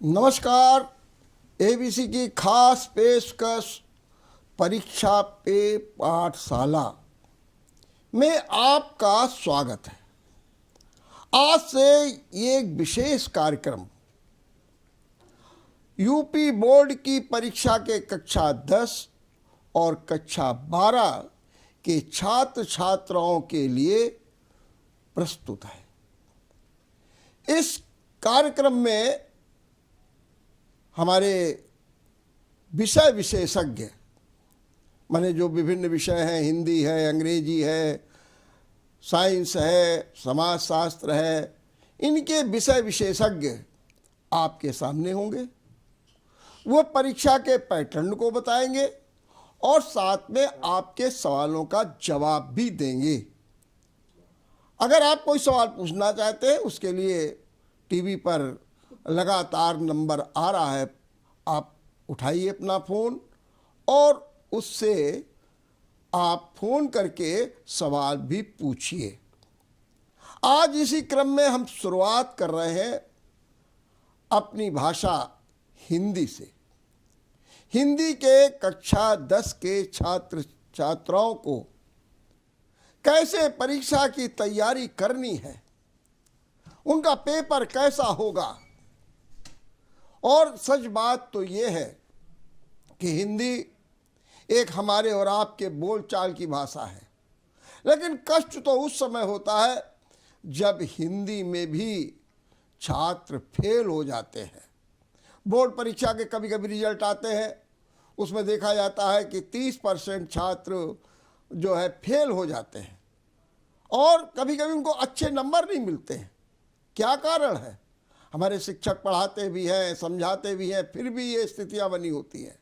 नमस्कार। एबीसी की खास पेशकश परीक्षा पे पाठशाला में आपका स्वागत है। आज से ये एक विशेष कार्यक्रम यूपी बोर्ड की परीक्षा के कक्षा 10 और कक्षा 12 के छात्र छात्राओं के लिए प्रस्तुत है। इस कार्यक्रम में हमारे विषय विशेषज्ञ माने जो विभिन्न विषय हैं, हिंदी है, अंग्रेजी है, साइंस है, समाजशास्त्र है, इनके विषय विशेषज्ञ आपके सामने होंगे। वो परीक्षा के पैटर्न को बताएंगे और साथ में आपके सवालों का जवाब भी देंगे। अगर आप कोई सवाल पूछना चाहते हैं, उसके लिए टीवी पर लगातार नंबर आ रहा है, आप उठाइए अपना फ़ोन और उससे आप फ़ोन करके सवाल भी पूछिए। आज इसी क्रम में हम शुरुआत कर रहे हैं अपनी भाषा हिंदी से। हिंदी के कक्षा 10 के छात्र छात्राओं को कैसे परीक्षा की तैयारी करनी है, उनका पेपर कैसा होगा। और सच बात तो ये है कि हिंदी एक हमारे और आपके बोलचाल की भाषा है, लेकिन कष्ट तो उस समय होता है जब हिंदी में भी छात्र फेल हो जाते हैं। बोर्ड परीक्षा के कभी कभी रिजल्ट आते हैं, उसमें देखा जाता है कि 30% छात्र जो है फेल हो जाते हैं और कभी कभी उनको अच्छे नंबर नहीं मिलते हैं। क्या कारण है? हमारे शिक्षक पढ़ाते भी हैं, समझाते भी हैं, फिर भी ये स्थितियां बनी होती हैं।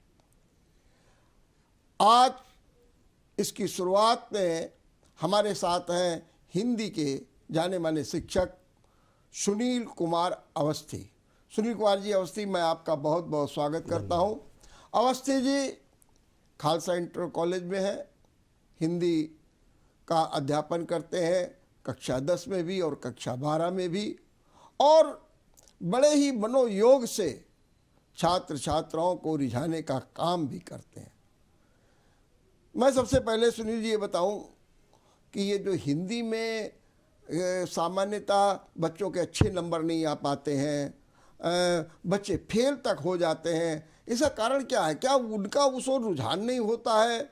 आज इसकी शुरुआत में हमारे साथ हैं हिंदी के जाने माने शिक्षक सुनील कुमार अवस्थी। सुनील कुमार जी अवस्थी, मैं आपका बहुत बहुत स्वागत करता हूं। अवस्थी जी खालसा इंटर कॉलेज में हैं, हिंदी का अध्यापन करते हैं, कक्षा 10 में भी और कक्षा 12 में भी, और बड़े ही मनोयोग से छात्र छात्राओं को रिझाने का काम भी करते हैं। मैं सबसे पहले सुनील जी ये बताऊं कि ये जो हिंदी में सामान्यतः बच्चों के अच्छे नंबर नहीं आ पाते हैं, बच्चे फेल तक हो जाते हैं, इसका कारण क्या है? क्या उनका उस ओर रुझान नहीं होता है,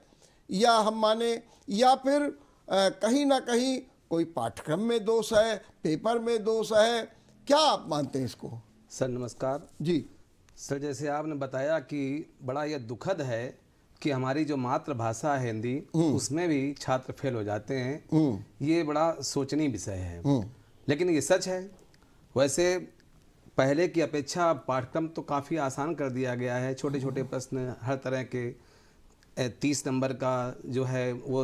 या हम माने, या फिर कहीं ना कहीं कोई पाठ्यक्रम में दोष है, पेपर में दोष है? क्या आप मानते हैं इसको? सर नमस्कार जी। सर जैसे आपने बताया कि बड़ा यह दुखद है कि हमारी जो मातृभाषा है हिंदी, उसमें भी छात्र फेल हो जाते हैं। ये बड़ा सोचनीय विषय है, लेकिन ये सच है। वैसे पहले की अपेक्षा पाठ्यक्रम तो काफ़ी आसान कर दिया गया है। छोटे छोटे प्रश्न हर तरह के 30 नंबर का जो है वो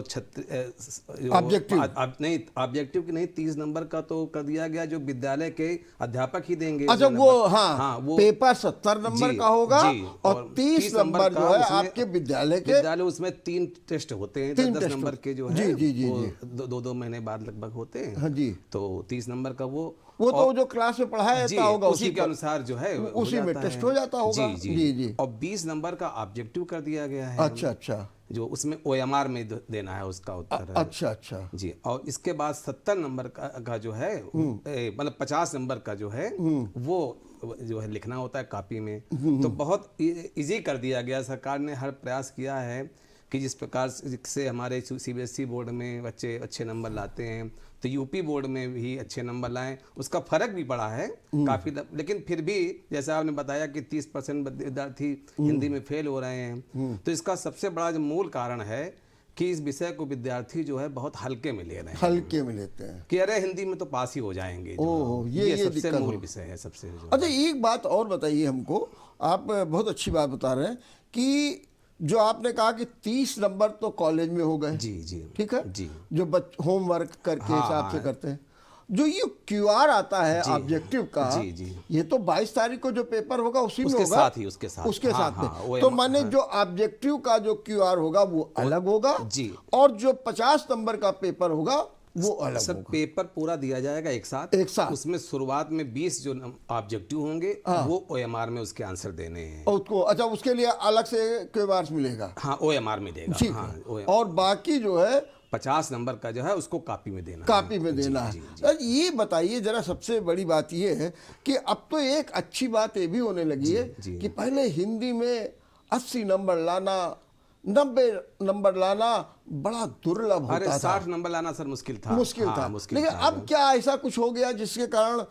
ऑब्जेक्टिव की नहीं, 30 नंबर का तो कर दिया गया, जो विद्यालय के अध्यापक ही देंगे। अच्छा, वो हाँ, वो पेपर 70 नंबर का होगा और 30 नंबर जो है आपके विद्यालय उसमें 3 टेस्ट होते हैं, 10 नंबर के जो है वो 2 महीने बाद लगभग होते हैं। हाँ जी। तो 30 नंबर का वो तो जो क्लास में पढ़ाया जाता होगा उसी के अनुसार जो है उसी में टेस्ट हो जाता होगा। जी। और 20 नंबर का ऑब्जेक्टिव कर दिया गया है। अच्छा, जो उसमें OMR में देना है उसका उत्तर। अच्छा जी। और इसके बाद 70 नंबर का जो है, मतलब 50 नंबर का जो है वो जो है लिखना होता है कॉपी में। तो बहुत इजी कर दिया गया। सरकार ने हर प्रयास किया है कि जिस प्रकार से हमारे CBSE बोर्ड में बच्चे अच्छे नंबर लाते हैं, तो यूपी बोर्ड में भी अच्छे नंबर लाएं। उसका फर्क भी पड़ा है काफ़ी, लेकिन फिर भी जैसा आपने बताया कि 30% विद्यार्थी हिंदी में फेल हो रहे हैं। तो इसका सबसे बड़ा जो मूल कारण है कि इस विषय को विद्यार्थी जो है बहुत हल्के में ले रहे हैं, हल्के में लेते हैं कि अरे हिंदी में तो पास ही हो जाएंगे। ये सबसे मूल विषय है सबसे। अच्छा, एक बात और बताइए हमको, आप बहुत अच्छी बात बता रहे हैं कि जो आपने कहा कि 30 नंबर तो कॉलेज में हो गए। जी ठीक है जी। जो होमवर्क करके हिसाब से करते हैं। जो ये QR आता है ऑब्जेक्टिव का, ये तो 22 तारीख को जो पेपर होगा उसी में होगा, उसके साथ में। तो माने जो ऑब्जेक्टिव का जो QR होगा वो अलग होगा, और जो 50 नंबर का पेपर होगा वो अलग सर होगा। पेपर पूरा दिया जाएगा एक साथ उसमें शुरुआत में 20 जो ऑब्जेक्टिव होंगे वो OMR में उसके आंसर देने हैं। और उसको अच्छा उसके लिए अलग से क्वेश्चन मिलेगा। हाँ OMR में देगा। ठीक हाँ, है। और बाकी जो है 50 नंबर का जो है उसको कॉपी में देना कॉपी में देना है। ये बताइए जरा, सबसे बड़ी बात ये है कि अब तो एक अच्छी बात ये भी होने लगी है कि पहले हिंदी में 80 नंबर लाना, 90 नंबर लाना बड़ा दुर्लभ होता था। 60 नंबर लाना सर मुश्किल था। लेकिन अब क्या ऐसा कुछ हो गया जिसके कारण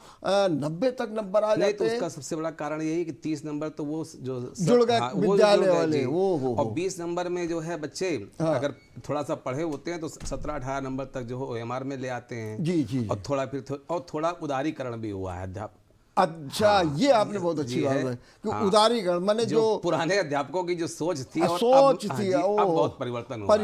90 तक नंबर आ जाते हैं? तो उसका सबसे बड़ा कारण यही कि 30 नंबर तो वो जो जुड़ गए विद्यालय वाले, वो और 20 नंबर में जो है बच्चे अगर थोड़ा सा पढ़े होते हैं तो 17-18 नंबर तक जो OMR में ले आते हैं। जी। और थोड़ा उदारीकरण भी हुआ है अध्यापक। अच्छा ये आपने बहुत अच्छी बात है कि उदारीकरण माने जो पुराने अध्यापकों की जो सोच थी अब बहुत परिवर्तन हुआ।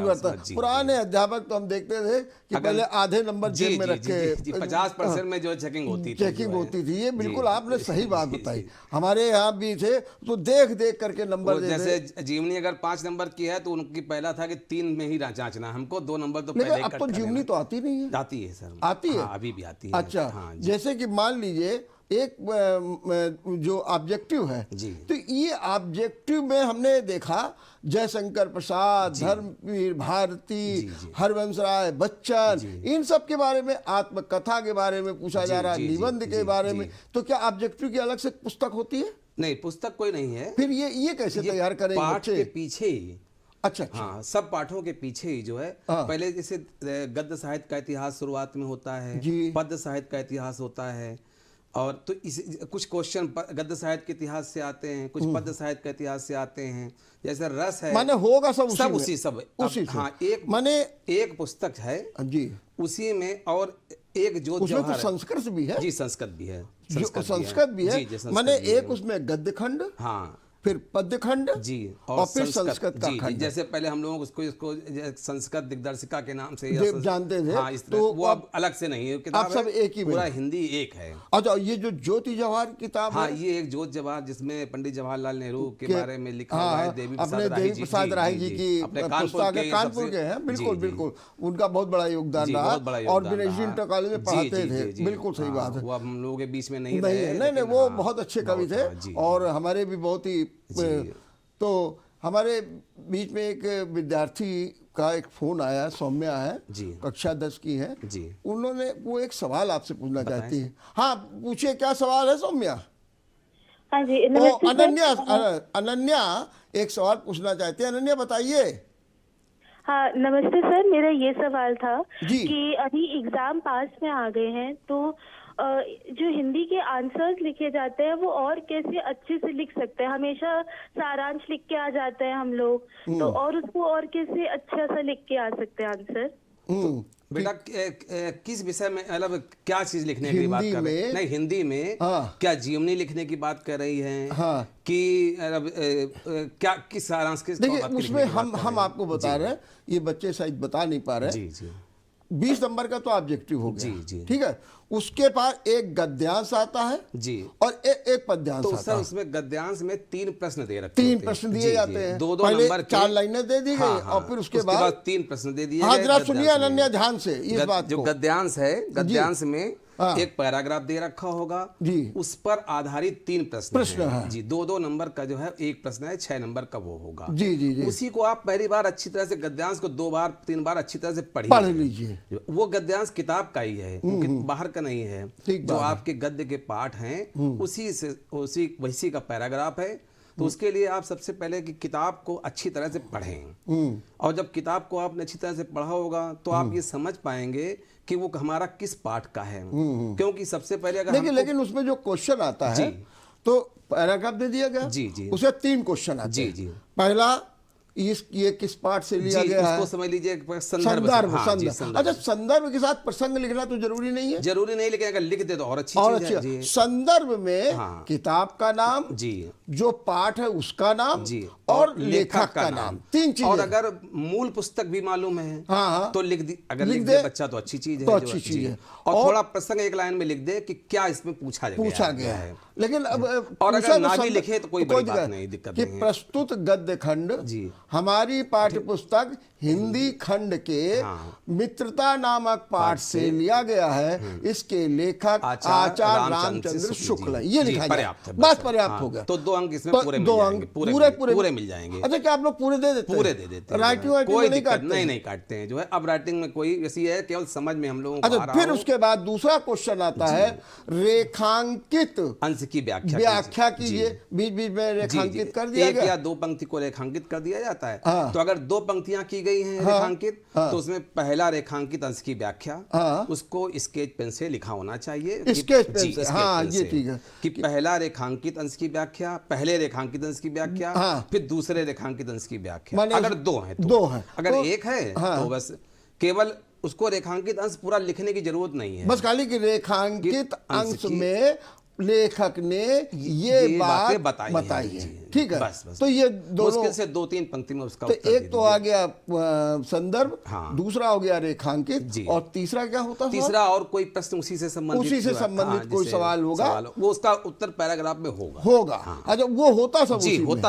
पुराने अध्यापक तो हम देखते थे कि पहले आधे नंबर जेब में रखे 50% में जो चेकिंग होती थी। ये बिल्कुल आपने सही बात बताई। हमारे यहाँ भी थे तो देख करके नंबर जैसे जीवनी अगर 5 नंबर की है तो उनकी पहला था कि 3 में ही जांचना, हमको 2 नंबर तो पहले अब तो जीवनी तो आती नहीं है। आती है सर, आती है, अभी भी आती है। अच्छा जैसे कि मान लीजिए एक जो ऑब्जेक्टिव है तो ये ऑब्जेक्टिव में हमने देखा जयशंकर प्रसाद, धर्मवीर भारती, हरवंश राय बच्चन, इन सब के बारे में, आत्मकथा के बारे में पूछा जा रहा है, निबंध के बारे में। तो क्या ऑब्जेक्टिव की अलग से पुस्तक होती है? नहीं, पुस्तक कोई नहीं है। फिर ये कैसे तैयार करेंगे? पाठ के पीछे ही। अच्छा। हाँ, सब पाठों के पीछे ही जो है पहले जैसे गद्य साहित्य का इतिहास शुरुआत में होता है, पद्य साहित्य का इतिहास होता है, और तो कुछ क्वेश्चन गद्य साहित्य के इतिहास से आते हैं, कुछ पद्य साहित्य के इतिहास से आते हैं। जैसे रस है माने होगा सब उसी हाँ एक पुस्तक है जी उसी में, और एक जो उसमें तो संस्कृत भी है। जी संस्कृत भी है, संस्कृत भी है। माने एक उसमें गद्य खंड, हाँ फिर पद्य खंड जी, और फिर संस्कृत का खंड। जैसे पहले हम लोग इसको संस्कृत दिग्दर्शिका के नाम से जानते थे। हाँ, तो वो अब अलग से नहीं है, किताब सब एक ही, पूरा हिंदी एक है। अच्छा ये जो ज्योति जवाहर किताब है, ये एक ज्योति जवाहर जिसमें पंडित जवाहरलाल नेहरू के बारे में लिखा हुआ है। देवी प्रसाद राय जी की पुस्तक, कानपुर के हैं। बिल्कुल उनका बहुत बड़ा योगदान रहा, और इंटर कॉलेज में पढ़ाते थे। बिल्कुल सही बात है। वो हम लोगों के बीच में नहीं, वो बहुत अच्छे कवि थे और हमारे भी बहुत ही। तो हमारे बीच में एक विद्यार्थी का एक फोन आया, सौम्या है, कक्षा 10 की है जी। उन्होंने वो एक सवाल आपसे पूछना चाहती है। हाँ पूछिए, क्या सवाल है सौम्या? हाँ जी, अनन्या एक सवाल पूछना चाहती है। अनन्या बताइए। हाँ नमस्ते सर, मेरा ये सवाल था कि अभी एग्जाम पास में आ गए हैं, तो जो हिंदी के आंसर्स लिखे जाते हैं वो और कैसे अच्छे से लिख सकते हैं? हमेशा सारांश लिख के आ जाते हैं हम लोग, तो और उसको और कैसे अच्छा सा लिख के आ सकते हैं आंसर? बेटा किस विषय में, मतलब क्या चीज लिखने की बात कर रही है? नहीं, हिंदी में क्या जीवनी लिखने की बात कर रही हैं कि क्या किस सारांश के? देखिए उसमें हम आपको बता रहे हैं, ये बच्चे शायद बता नहीं पा रहे। जी 20 नंबर का तो ऑब्जेक्टिव हो गया। जी ठीक है। उसके बाद एक गद्यांश आता है जी, और एक पद्यांश तो आता है। उसमें गद्यांश में 3 प्रश्न दे रखे, 3 प्रश्न दिए जाते हैं। 2-2 नंबर 4 लाइनें दे दी गई, और फिर उसके बाद 3 प्रश्न दे दिए। हाँ जरा सुनिए अनन्या ध्यान से इस बात को। जो गद्यांश है, गद्यांश में एक पैराग्राफ दे रखा होगा जी, उस पर आधारित 3 प्रश्न है जी। 2-2 नंबर का जो है एक प्रश्न है, 6 नंबर का वो होगा जी। उसी को आप पहली बार अच्छी तरह से, गद्यांश को 2 बार 3 बार अच्छी तरह से पढ़ लीजिए। वो गद्यांश किताब का ही है, बाहर का नहीं है। जो आपके गद्य के पाठ हैं उसी का पैराग्राफ है। तो उसके लिए आप सबसे पहले कि किताब को अच्छी तरह से पढ़ें, और जब किताब को आपने अच्छी तरह से पढ़ा होगा तो आप ये समझ पाएंगे कि वो हमारा किस पाठ का है। क्योंकि सबसे पहले अगर लेकिन उसमें जो क्वेश्चन आता है तो पैराग्राफ दे दिया गया जी, उसे 3 क्वेश्चन आते हैं जी। पहला ये किस पाठ से लिया गया है, उसको समझ लीजिए संदर्भ। अच्छा संदर्भ के साथ प्रसंग लिखना तो जरूरी नहीं है? जरूरी नहीं, लेकिन अगर लिख दे तो और अच्छी चीज है। संदर्भ में किताब का नाम जी, जो पाठ है उसका नाम जी, और लेखक का नाम, 3 चीजें। और अगर मूल पुस्तक भी मालूम है तो लिख दे बच्चा तो अच्छी चीज है, तो अच्छी चीज है। और थोड़ा प्रसंग एक लाइन में लिख दे कि क्या इसमें पूछा गया है। लेकिन अब और अगर ना भी लिखे तो कोई बड़ी बात नहीं, दिक्कत नहीं है। प्रस्तुत गद्य खंड जी हमारी पाठ्य पुस्तक हिंदी खंड के मित्रता नामक पाठ से लिया गया है। इसके लेखक आचार्य रामचंद्र शुक्ल है। ये लिखा गया, बस पर्याप्त हो गया। तो 2 अंक इसमें पूरे दो अंक पूरे मिल जाएंगे। अच्छा, क्या आप लोग पूरे दे देते हैं? पूरे दे देते हैं, राइटिंग कोई दिक्कत नहीं काटते हैं जो है। अब राइटिंग में कोई ऐसी है, केवल समझ में हम लोगों को अच्छा, फिर उसके बाद दूसरा क्वेश्चन आता है रेखांकित अंश की व्याख्या कीजिए। बीच बीच में रेखांकित कर दिया गया। 1 या 2 पंक्ति को रेखांकित कर दिया जाता है। तो अगर 2 पंक्तियां की गई हैं रेखांकित, तो उसमें पहला रेखांकित अंश की व्याख्या उसको स्केच पेन से लिखा होना चाहिए। स्केच पेन से, हाँ, ये ठीक है कि पहला रेखांकित अंश की व्याख्या, पहले रेखांकित अंश की व्याख्या, फिर दूसरे रेखांकित अंश की व्याख्या। अगर 2 है तो, अगर 1 है तो बस केवल उसको रेखांकित अंश पूरा लिखने की जरूरत नहीं है, बस खाली कि रेखांकित अंश में लेखक ने ये बात बताई है। ठीक है, बस। तो ये दोनों मुश्किल से 2-3 पंक्ति में उसका तो एक तो आ गया संदर्भ, दूसरा हो गया रेखांकित, और तीसरा क्या होता है? तीसरा और कोई प्रश्न उसी से संबंधित कोई सवाल होगा, वो उसका उत्तर पैराग्राफ में होगा। अच्छा, वो होता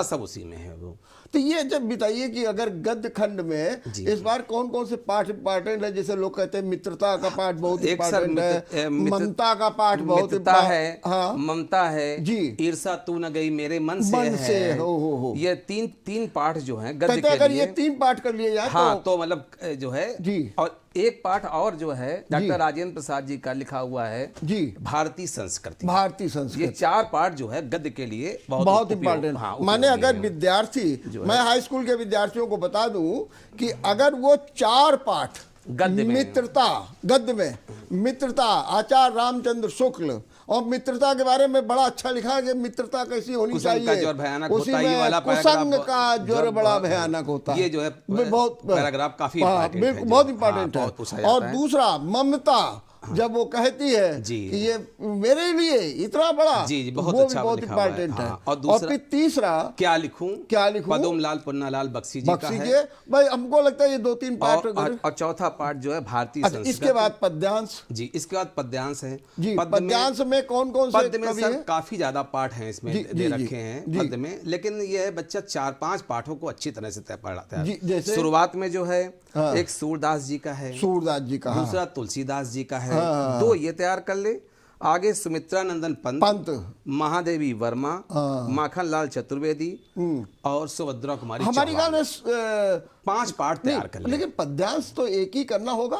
सब उसी में है वो। तो ये जब बताइए कि अगर गद्य खंड में इस बार कौन कौन से पाठ इंपॉर्टेंट है? जैसे लोग कहते हैं मित्रता का पाठ बहुत इंपॉर्टेंट है, ममता का पाठ बहुत है, ममता है जी, ईर्षा तू न गई मेरे मन से है। हो। ये तीन पाठ जो हैं गद्य के अगर लिए, ये 3 पाठ कर लिए जाए तो मतलब जो है जी। और एक पाठ और जो है डॉक्टर राजेंद्र प्रसाद जी का लिखा हुआ है जी, भारतीय संस्कृति। ये 4 पाठ जो है गद्य के लिए बहुत इंपॉर्टेंट। माने अगर विद्यार्थी, मैं हाई स्कूल के विद्यार्थियों को बता दूं कि अगर वो 4 पाठ मित्रता, गद्य में मित्रता, आचार्य रामचंद्र शुक्ल, और मित्रता के बारे में बड़ा अच्छा लिखा है कि मित्रता कैसी होनी चाहिए, उसी में कुसंग का ज्वर बड़ा भयानक होता है। ये जो है बहुत पैराग्राफ काफी बहुत इंपॉर्टेंट है। और दूसरा ममता, जब वो कहती है कि ये मेरे लिए इतना बड़ा, वो भी बहुत इंपॉर्टेंट है। और फिर तीसरा क्या लिखूं पदम लाल पुन्नालाल बख्शी जी का है। भाई हमको लगता है ये 2-3 पाठ। और चौथा पाठ जो है भारतीय संस्कृति। इसके बाद पद्यांश जी, इसके बाद पद्यांश है जी। पद्यांश में कौन कौन से कवि हैं? काफी ज्यादा पाठ हैं इसमें दे रखे हैं पद्य में, लेकिन ये है बच्चा 4-5 पाठों को अच्छी तरह से पढ़ाता है। शुरुआत में जो है एक सूरदास जी का है, दूसरा तुलसीदास जी का है, 2 ये तैयार कर ले। आगे सुमित्रा नंदन पंत, महादेवी वर्मा, माखन लाल चतुर्वेदी और सुभद्रा कुमारी। हमारी गाँव में 5 पाठ तैयार कर ले। लेकिन पद्यांश तो एक ही करना होगा,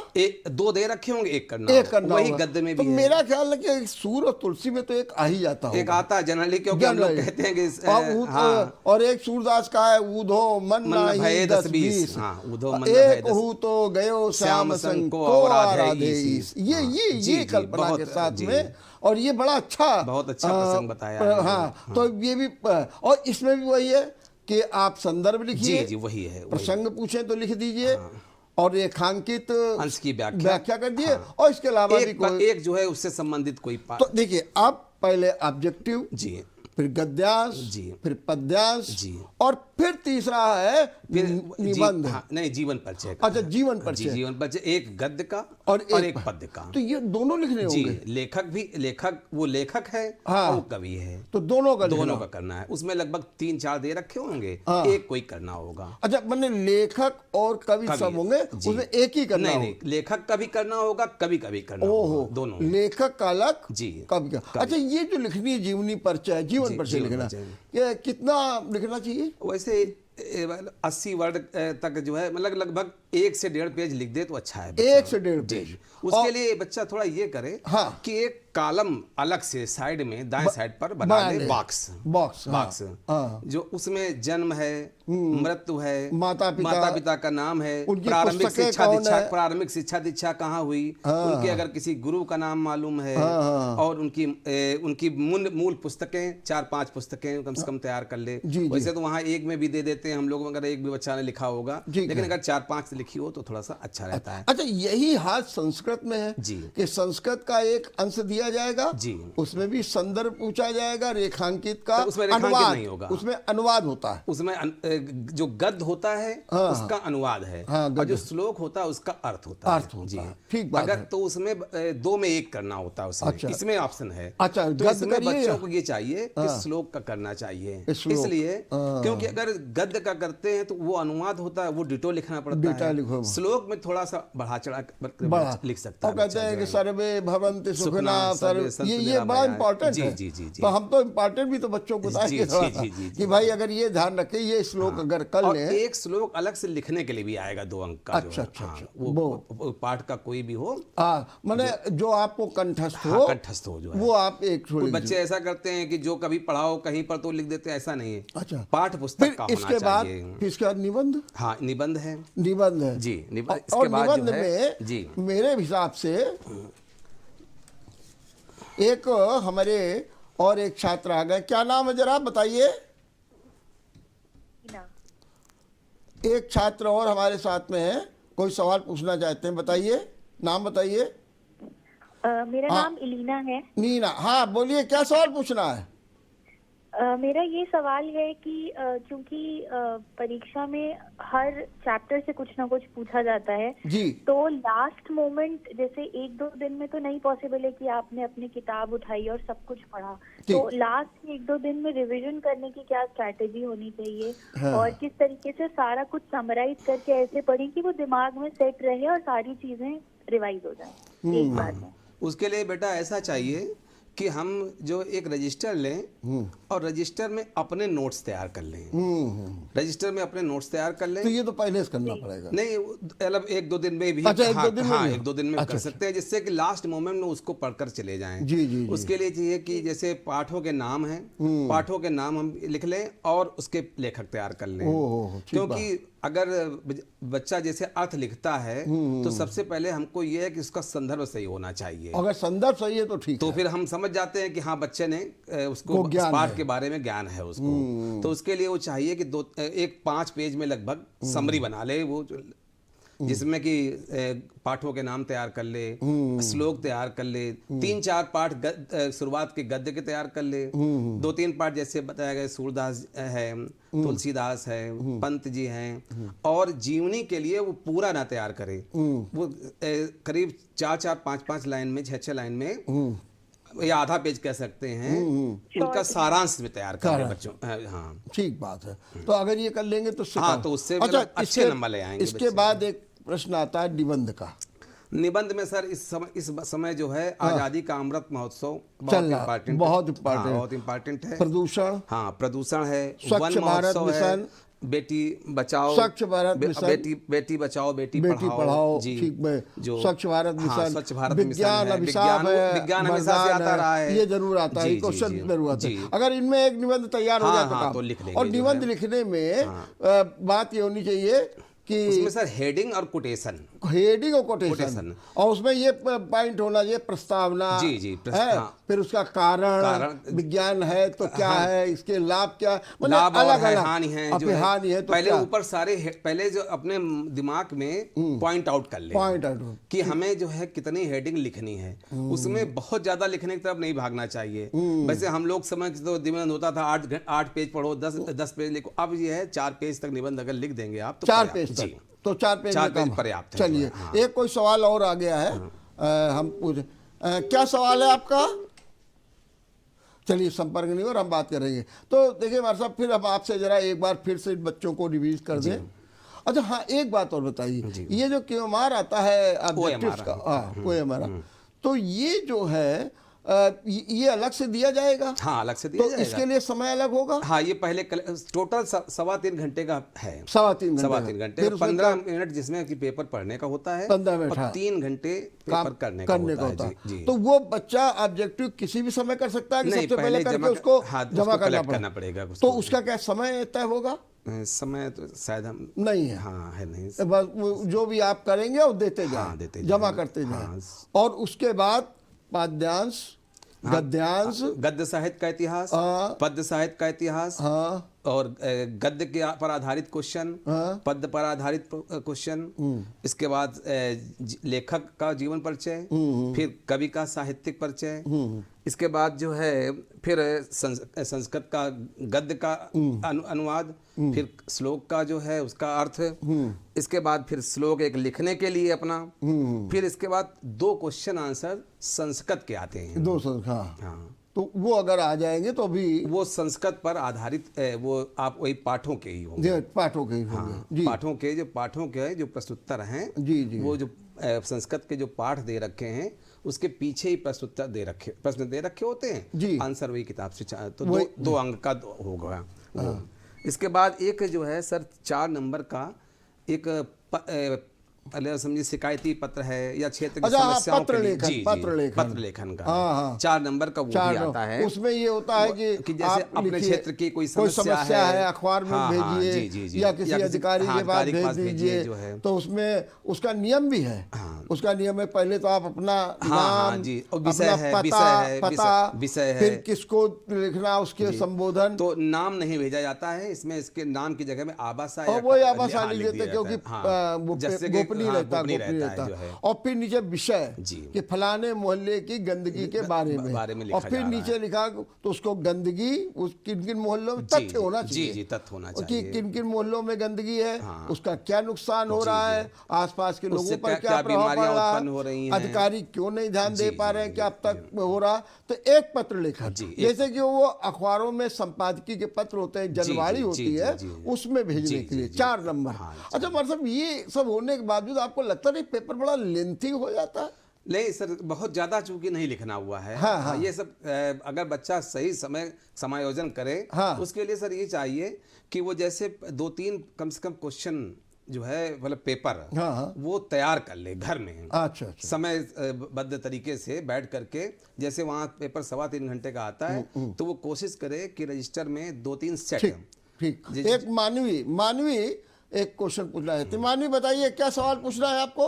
2 दे रखे होंगे, एक करना वही गद्य में भी तो मेरा ख्याल है कि सूर और तुलसी में तो एक आ ही जाता होगा। एक आता है जनरली, क्योंकि हम लोग कहते हैं कि और एक सूरदास का है ऊधो मन भय 10-20, एक हूँ तो गयो श्याम संग को आराधे ईश। ये कल्पना के साथ में, और ये बड़ा अच्छा, बहुत अच्छा प्रसंग बताया। हाँ, तो ये भी, और इसमें भी वही है कि आप संदर्भ लिखिए, जी वही है, प्रसंग पूछें तो लिख दीजिए, और रेखांकित अंश की व्याख्या कर दिए, और इसके अलावा भी एक जो है उससे संबंधित कोई पाठ। तो देखिए, आप पहले ऑब्जेक्टिव जी, फिर गद्यांश जी, फिर पद्यांश जी, और फिर तीसरा है निबंध, नहीं जीवन परिचय। अच्छा, जीवन परिचय, एक गद्य का और एक पद्य का। तो ये दोनों लिखने होंगे। लेखक वो लेखक है, हाँ, वो कवि है, तो दोनों का करना है। उसमें लगभग 3-4 दे रखे होंगे, एक कोई करना होगा। अच्छा, मैंने लेखक और कवि सब होंगे, उसमें एक ही करना नहीं, लेखक का भी करना होगा, कवि करना होगा, दोनों। लेखक का अलग जी, कवि का। अच्छा, ये जो लिखनी है जीवनी परिचय, जीवन परिचय लिखना, ये कितना लिखना चाहिए? वैसे 80 वर्ड तक जो है, मतलब लगभग 1 से 1.5 पेज लिख दे तो अच्छा है। 1 से 1.5 पेज। उसके लिए बच्चा थोड़ा ये करे कि एक कॉलम अलग से साइड में, दाएं साइड पर बना ले, बॉक्स जो उसमें जन्म है, मृत्यु है, माता पिता का नाम है, प्रारंभिक शिक्षा दीक्षा कहाँ हुई, उनके अगर किसी गुरु का नाम मालूम है, और उनकी मूल पुस्तकें 4-5 पुस्तकें कम से कम तैयार कर ले। वैसे तो वहाँ एक में भी दे देते हैं हम लोग, अगर एक भी बच्चा ने लिखा होगा, लेकिन अगर 4-5 लिखी हो तो थोड़ा सा अच्छा रहता है। अच्छा, यही हाथ संस्कृत में है जी, कि संस्कृत का एक अंश दिया दिया जाएगा, जी। उसमें भी संदर्भ पूछा जाएगा, रेखांकित का, तो उसमें रेखांकित अनुवाद नहीं होगा। उसमें अनुवाद होता है, उसमें जो गद्य होता है उसका अनुवाद है, और जो श्लोक होता है उसका अर्थ होता है। जी, ठीक बात अगर है। तो उसमें 2 में 1 करना होता है उसमें। अच्छा। इसमें ऑप्शन है। अच्छा, तो गद्य इसमें करिए बच्चों को ये चाहिए कि श्लोक का करना चाहिए, इसलिए क्योंकि अगर गद्य का करते हैं तो वो अनुवाद होता है, वो डिटो लिखना पड़ता है। श्लोक में थोड़ा सा बढ़ा चढ़ा लिख सकता है। और कहते हैं कि सर्वे भवन्ति सुखिना, ये बड़ा इंपॉर्टेंट है। जी जी जी। तो हम तो इंपॉर्टेंट भी तो बच्चों को बताएंगे कि भाई अगर ये ध्यान रखें, ये श्लोक अगर कर लें। एक श्लोक अलग से लिखने के लिए भी आएगा 2 अंक का। अच्छा अच्छा अच्छा, वो पाठ का कोई भी हो, माने जो आपको कंठस्थ हो, कंठस्थ हो जो है वो आप एक कोई बच्चे ऐसा करते हैं कि जो कभी पढ़ाओ कहीं पर तो लिख देते हैं, ऐसा नहीं है। अच्छा, पाठ पुस्तक का होना इसके बाद चाहिए। फिर इसके बाद निबंध। हाँ, निबंध है। निबंध है जी, और निबंध में जी मेरे हिसाब से एक हमारे और एक छात्र आ गए, क्या नाम है जरा बताइए। एक छात्र और हमारे साथ में है, कोई सवाल पूछना चाहते हैं, बताइए, नाम बताइए। मेरा नाम इलीना है। नीना, हाँ बोलिए, क्या सवाल पूछना है। मेरा ये सवाल है कि क्योंकि परीक्षा में हर चैप्टर से कुछ ना कुछ पूछा जाता है जी, तो लास्ट मोमेंट जैसे 1-2 दिन में तो नहीं पॉसिबल है कि आपने अपनी किताब उठाई और सब कुछ पढ़ा, तो लास्ट 1-2 दिन में रिवीजन करने की क्या स्ट्रैटेजी होनी चाहिए? हाँ। और किस तरीके से सारा कुछ समराइज करके ऐसे पढ़ें कि वो दिमाग में सेट रहे और सारी चीजें रिवाइज हो जाए एक बार में। उसके लिए बेटा ऐसा चाहिए कि हम जो एक रजिस्टर लें और रजिस्टर में अपने नोट्स तैयार कर लें। रजिस्टर में अपने नोट्स तैयार कर लें। तो ये तो पहले से करना पड़ेगा। नहीं, मतलब 1-2 दिन में भी। अच्छा, हाँ, 1-2 दिन में कर सकते हैं, जिससे कि लास्ट मोमेंट में उसको पढ़कर चले जाएं। जी, जी, जी। उसके लिए चाहिए कि जैसे पाठों के नाम हैं, पाठों के नाम हम लिख लें और उसके लेखक तैयार कर लें। क्योंकि अगर बच्चा जैसे अर्थ लिखता है तो सबसे पहले हमको ये है कि उसका संदर्भ सही होना चाहिए। अगर संदर्भ सही है तो ठीक तो फिर हम समझ जाते हैं कि हाँ, बच्चे ने उसको पाठ के बारे में ज्ञान है उसको। तो उसके लिए वो चाहिए कि 5 पेज में लगभग समरी बना ले वो, जिसमें कि पाठों के नाम तैयार कर ले, श्लोक तैयार कर ले, 3-4 पाठ शुरुआत के गद्य के तैयार कर ले, 2-3 पाठ जैसे बताया गया सूरदास है, तुलसीदास है, पंत जी हैं, और जीवनी के लिए वो पूरा ना तैयार करे, वो करीब 4-4, 5-5 लाइन में, 6-6 लाइन में या आधा पेज कह सकते हैं, उनका सारांश में तैयार करें बच्चों। हाँ, ठीक बात है। तो अगर ये कर लेंगे तो हाँ, तो उससे अच्छे नंबर ले आएंगे। इसके बाद एक प्रश्न आता है निबंध का। निबंध में सर इस समय जो है आजादी का अमृत महोत्सव बहुत इम्पोर्टेंट है। प्रदूषण, हाँ, प्रदूषण है। स्वच्छ भारत मिशन, बेटी बचाओ, स्वच्छ भारत मिशन, बेटी बचाओ बेटी पढ़ाओ जी, ठीक है, जो स्वच्छ भारत मिशन, स्वच्छ भारत विज्ञान अभिशाप है, विज्ञान हमेशा से आता रहा है, ये जरूर आता है, क्वेश्चन जरूर आता है। अगर इनमें एक निबंध तैयार हो जाए तो काम। और निबंध लिखने में बात ये होनी चाहिए कि उसमें सर हेडिंग और कोटेशन, हेडिंग और कोटेशन, और उसमें ये पॉइंट होना चाहिए प्रस्तावना, जी है, फिर उसका कारण, विज्ञान है तो क्या है, इसके लाभ क्या, लाभ अलग अलग हानि है, जो हानि है तो पहले ऊपर सारे पहले जो अपने दिमाग में पॉइंट आउट कर ले, पॉइंट आउट कि हमें जो है कितनी हेडिंग लिखनी है। उसमें बहुत ज्यादा लिखने की तरफ नहीं भागना चाहिए। वैसे हम लोग समय तो निबंध होता था 8 पेज पढ़ो, 10 पेज लिखो। अब ये है 4 पेज तक निबंध अगर लिख देंगे आप तो 4 पेज तक, तो 4 पेज पर्याप्त है। चलिए, एक कोई सवाल और आ गया है, हम पूछ, क्या सवाल है आपका? चलिए, संपर्क नहीं और हम बात करेंगे। तो देखिए हमारे साहब, फिर हम आपसे जरा एक बार फिर से बच्चों को रिवीज कर दें। अच्छा हाँ, एक बात और बताइए, ये जो क्यूएमआर आता है ऑब्जेक्टिव्स का, क्यूएमआर, तो ये जो है ये अलग से दिया जाएगा? हाँ, अलग से दिया जाएगा। इसके लिए समय अलग होगा? हाँ, ये पहले टोटल 3.25 घंटे का है। 3.25 घंटे, 15 मिनट जिसमें कि पेपर पढ़ने का होता है, 15 मिनट, और 3 घंटे पेपर करने का होता है। तो वो बच्चा ऑब्जेक्टिव किसी भी समय कर सकता है कि सबसे पहले करके उसको जमा करना पड़ेगा? तो उसका क्या समय तय होगा? समय तो शायद हम नहीं है। हाँ, है नहीं, बस जो भी आप करेंगे वो देते जाए, जमा करते जाए। और उसके बाद पाद्यांश, गद्यांश, गद्य साहित्य का इतिहास, पद्य साहित्य का इतिहास, और गद्य के पर आधारित क्वेश्चन, पद्य पर आधारित क्वेश्चन, इसके बाद लेखक का जीवन परिचय, फिर कवि का साहित्यिक परिचय, इसके बाद जो है फिर संस्कृत का गद्य का अनुवाद, फिर श्लोक का जो है उसका अर्थ, इसके बाद फिर श्लोक एक लिखने के लिए अपना, फिर इसके बाद 2 क्वेश्चन आंसर संस्कृत के आते हैं। 2 हाँ। तो वो अगर आ जाएंगे तो भी वो संस्कृत पर आधारित वो आप वही पाठों के ही होंगे। पाठों के ही होंगे। हाँ, जी। पाठों के जो प्रश्नोत्तर हैं, जी। वो जो संस्कृत के जो पाठ दे रखे हैं उसके पीछे ही प्रश्न दे रखे होते हैं जी। आंसर वही किताब से तो 2 अंक का होगा। इसके बाद एक जो है सर 4 नंबर का एक समझिए शिकायती पत्र है या क्षेत्र की समस्याओं के लिए पत्र लेखन का 4 नंबर का वो भी आता है। उसमें ये होता है कि जैसे अपने क्षेत्र की कोई समस्या है अखबार में भेजिए या किसी अधिकारी के पास भेज दीजिए जो है, तो उसमें उसका नियम भी है। उसका नियम है पहले तो आप अपना नाम, विषय है, फिर किसको लिखना, उसके संबोधन। तो नाम नहीं भेजा जाता है इसमें, इसके नाम की जगह में आवासा लिख देते क्योंकि रहता है। और फिर नीचे विषय कि फलाने मोहल्ले की गंदगी के बारे में और फिर नीचे लिखा तो उसको गंदगी किन किन मोहल्लों में तथ्य होना चाहिए, तथ्य होना चाहिए कि किन किन मोहल्लों में गंदगी है, उसका क्या नुकसान हो रहा है, आसपास के लोगों पर क्या प्रभाव पड़ रहा है, अधिकारी क्यों नहीं ध्यान दे पा रहे हैं, क्या अब तक हो रहा। तो एक पत्र लेखन जैसे कि वो अखबारों में संपादकीय के पत्र होते हैं, जनवाणी होती है, उसमें भेजने के लिए 4 नंबर। अच्छा मतलब ये सब होने के बावजूद आपको लगता नहीं पेपर बड़ा लेंथी हो जाता है? नहीं सर, बहुत ज्यादा चूंकि नहीं लिखना हुआ है। हाँ। ये सब अगर बच्चा सही समय समायोजन करे उसके लिए सर ये चाहिए कि वो जैसे 2-3 कम से कम क्वेश्चन जो है मतलब पेपर वो तैयार कर ले घर में। अच्छा। समय बद्ध तरीके से बैठ करके, जैसे वहाँ पेपर 3.25 घंटे का आता है तो वो कोशिश करे कि रजिस्टर में 2-3 सेट। ठीक। एक मानवी एक क्वेश्चन पूछना है। मानवी बताइए क्या सवाल पूछना है आपको?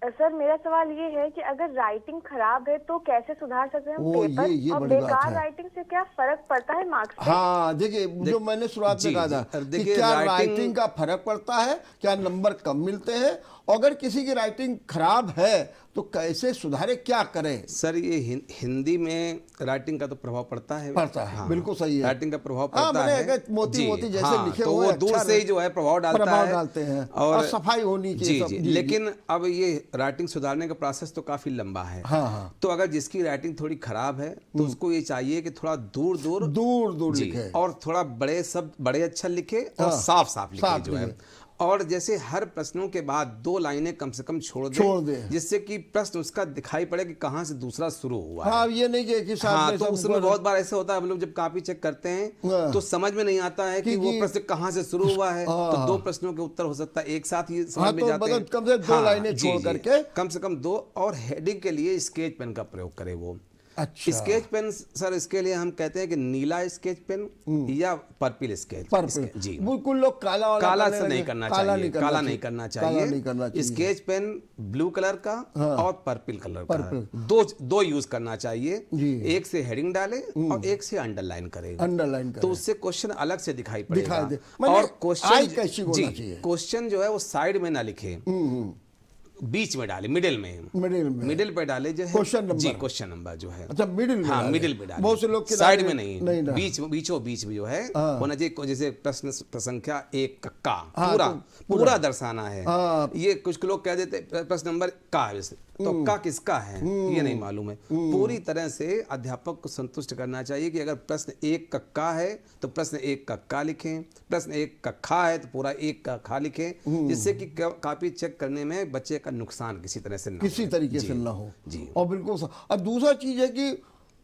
सर मेरा सवाल ये है कि अगर राइटिंग खराब है तो कैसे सुधार सकते हैं पेपर, और बेकार राइटिंग से क्या फर्क पड़ता है मार्क्स पे? हाँ देखिए जो मैंने शुरुआत में कहा था कि क्या राइटिंग का फर्क पड़ता है, क्या नंबर कम मिलते हैं, अगर किसी की राइटिंग खराब है तो कैसे सुधारे, क्या करें? सर ये हिंदी में राइटिंग का तो प्रभाव पड़ता है। हाँ, बिल्कुल सही है। राइटिंग का प्रभाव पड़ता है। मोती जैसे लिखे तो वो दूर से ही जो है प्रभाव डालते हैं और सफाई होनी चाहिए। लेकिन अब ये राइटिंग सुधारने का प्रोसेस तो काफी लंबा है। तो अगर जिसकी राइटिंग थोड़ी खराब है तो उसको ये चाहिए कि थोड़ा दूर दूर लिखे और थोड़ा बड़े अक्षर लिखे और साफ लिखे जो है। और जैसे हर प्रश्नों के बाद 2 लाइनें कम से कम छोड़ दे जिससे कि प्रश्न उसका दिखाई पड़े कि कहाँ से दूसरा शुरू हुआ है। ये नहीं कि तो उसमें बहुत बार ऐसा होता है हम लोग जब कॉपी चेक करते हैं तो समझ में नहीं आता है कि वो प्रश्न कहाँ से शुरू हुआ है। तो 2 प्रश्नों के उत्तर हो सकता है एक साथ ही समझ में जाते हैं। कम से 2 लाइनें छोड़ करके कम से कम 2। और हेडिंग के लिए स्केच पेन का प्रयोग करे वो। अच्छा। स्केच पेन सर इसके लिए हम कहते हैं कि नीला स्केच पेन या पर्पल स्केच जी। बिल्कुल लोग काला से नहीं करना चाहिए, काला नहीं करना चाहिए। स्केच पेन ब्लू कलर का और पर्पल कलर का दो यूज करना चाहिए। एक से हेडिंग डाले और एक से अंडरलाइन करे तो उससे क्वेश्चन अलग से दिखाई पड़ेगा। और क्वेश्चन जो है वो साइड में ना लिखे, बीच में डाले, मिडिल पे डाले जो है क्वेश्चन नंबर जो है। अच्छा मिडिल पे डाले, बहुत से लोग साइड में नहीं बीचों बीच में जो है होना चाहिए। जैसे प्रश्न संख्या 1 का पूरा दर्शाना है। ये कुछ लोग कह देते प्रश्न नंबर का है, तो का किसका है ये नहीं मालूम है। पूरी तरह से अध्यापक को संतुष्ट करना चाहिए कि अगर प्रश्न 1 का है तो प्रश्न 1 का लिखें, प्रश्न 1 का खा है तो पूरा 1 का खा लिखें, जिससे कि कॉपी चेक करने में बच्चे का नुकसान किसी तरीके से ना हो जी। और बिल्कुल। और दूसरा चीज है कि